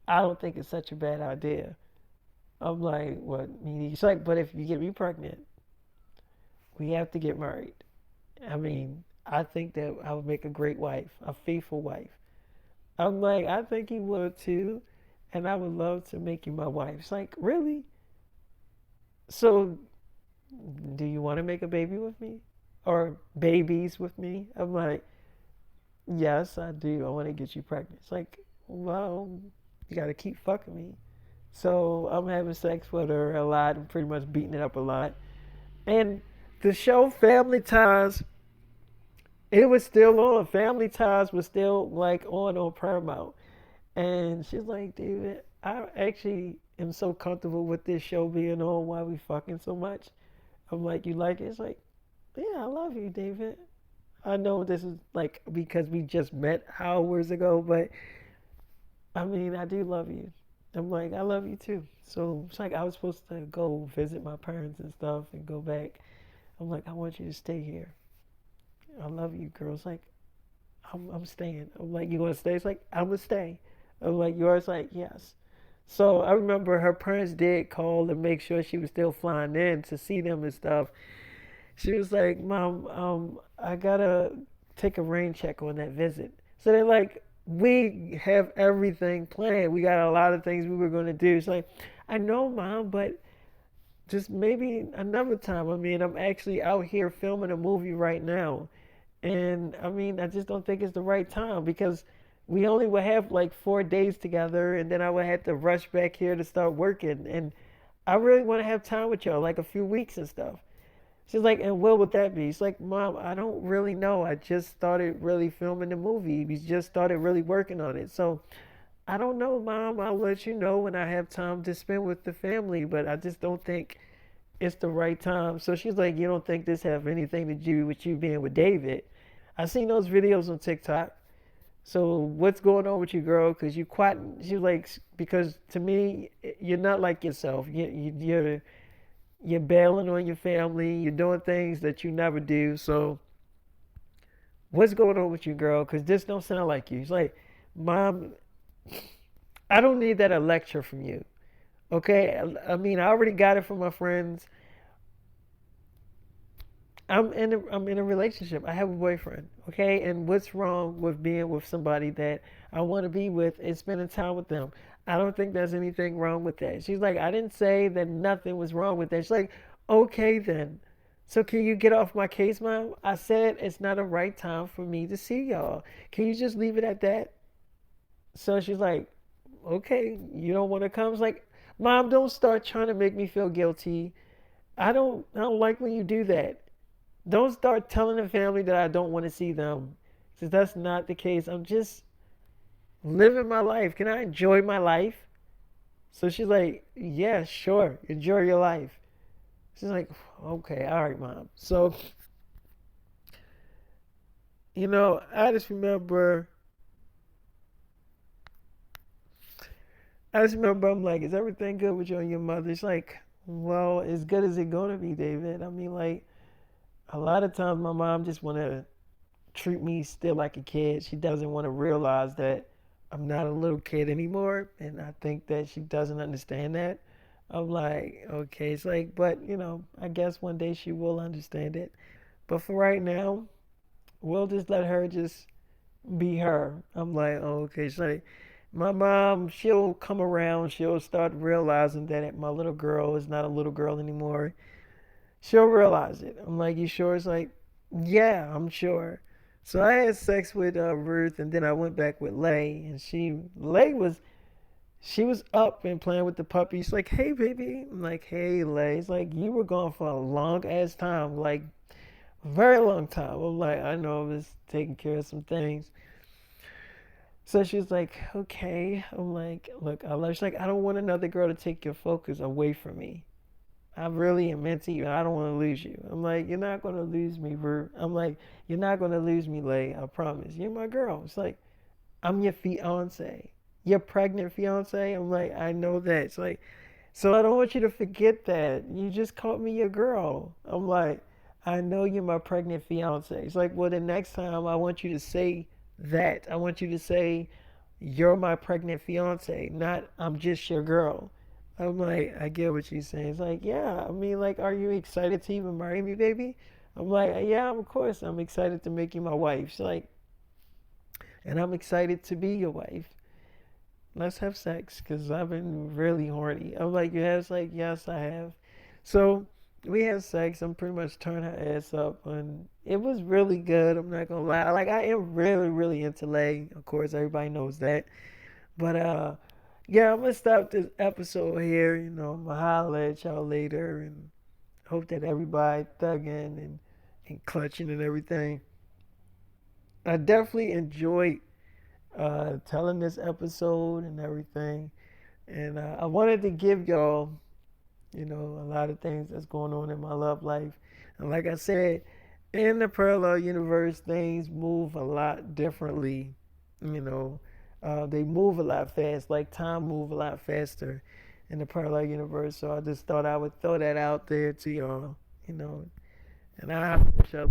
I don't think it's such a bad idea. I'm like, what? She's like, but if you get me pregnant, we have to get married. I mean, I think that I would make a great wife, a faithful wife. I'm like, I think you would too, and I would love to make you my wife. It's like, really? So, do you want to make a baby with me? Or babies with me? I'm like, yes, I do. I want to get you pregnant. It's like, well, you got to keep fucking me. So I'm having sex with her a lot and pretty much beating it up a lot. And the show Family Ties, it was still on. Family Ties was still like on Paramount. And she's like, David, I actually am so comfortable with this show being on. Why we fucking so much? I'm like, you like it? It's like, yeah, I love you, David. I know this is like because we just met hours ago, but I mean, I do love you. I'm like, I love you too. So it's like I was supposed to go visit my parents and stuff and go back. I'm like, I want you to stay here. I love you, girl. It's like, I'm staying. I'm like, you gonna stay? It's like, I'm gonna stay. I'm like, yours? Like, yes. So I remember her parents did call to make sure she was still flying in to see them and stuff. She was like, Mom, I gotta take a rain check on that visit. So they're like, we have everything planned. We got a lot of things we were gonna do. It's like, I know, Mom, but just maybe another time. I mean, I'm actually out here filming a movie right now. And I mean, I just don't think it's the right time because we only would have like 4 days together and then I would have to rush back here to start working. And I really want to have time with y'all, like a few weeks and stuff. She's like, and what would that be? She's like, Mom, I don't really know. I just started really filming the movie. We just started really working on it. So I don't know, Mom. I'll let you know when I have time to spend with the family, but I just don't think it's the right time. So she's like, you don't think this have anything to do with you being with David? I seen those videos on TikTok. So what's going on with you, girl? Because you quite, she's like, because to me, you're not like yourself. You're bailing on your family. You're doing things that you never do. So what's going on with you, girl? Because this don't sound like you. It's like, Mom, I don't need that a lecture from you. Okay? I mean, I already got it from my friends. I'm in a relationship. I have a boyfriend, okay? And what's wrong with being with somebody that I want to be with and spending time with them? I don't think there's anything wrong with that. She's like, I didn't say that nothing was wrong with that. She's like, okay then. So can you get off my case, Mom? I said it's not a right time for me to see y'all. Can you just leave it at that? So she's like, okay, you don't want to come? It's like, Mom, don't start trying to make me feel guilty. I don't like when you do that. Don't start telling the family that I don't want to see them. Because that's not the case. I'm just living my life. Can I enjoy my life? So she's like, yeah, sure. Enjoy your life. She's like, okay, all right, Mom. So, I just remember I'm like, is everything good with you and your mother? It's like, well, as good as it gonna be, David. I mean, like, a lot of times my mom just wanna treat me still like a kid. She doesn't want to realize that I'm not a little kid anymore. And I think that she doesn't understand that. I'm like, okay, it's like, but I guess one day she will understand it. But for right now, we'll just let her just be her. I'm like, oh, okay. She's like, my mom, she'll come around, she'll start realizing that my little girl is not a little girl anymore. She'll realize it. I'm like, you sure? It's like, yeah, I'm sure. So I had sex with Ruth, and then I went back with Lay, and she was up and playing with the puppy. She's like, hey, baby. I'm like, hey, Lay. It's like, you were gone for a long ass time, like, very long time. I'm like, I know I was taking care of some things. So she's like, okay. I'm like, look, I love. She's like, I don't want another girl to take your focus away from me. I really am into you and I don't want to lose you. I'm like, you're not going to lose me, Bert. I'm like, you're not going to lose me, Lay. I promise. You're my girl. It's like, I'm your fiance. Your pregnant fiance. I'm like, I know that. It's like, so I don't want you to forget that. You just called me your girl. I'm like, I know you're my pregnant fiance. It's like, well, the next time I want you to say that. I want you to say, you're my pregnant fiance, not I'm just your girl. I'm like, I get what she's saying. It's like, yeah, I mean, like, are you excited to even marry me, baby? I'm like, yeah, of course, I'm excited to make you my wife. She's like, and I'm excited to be your wife. Let's have sex, because I've been really horny. I'm like, you have? It's like, yes, I have. So we had sex. I'm pretty much turned her ass up, and it was really good. I'm not gonna lie. Like, I am really, really into leg. Of course, everybody knows that. But yeah, I'm gonna stop this episode here. I'm gonna holler at y'all later, and hope that everybody thugging and clutching and everything. I definitely enjoyed telling this episode and everything, and I wanted to give y'all, a lot of things that's going on in my love life, and like I said, in the parallel universe, things move a lot differently. You know, they move a lot fast. Like time move a lot faster in the parallel universe. So I just thought I would throw that out there to y'all. You know, and I appreciate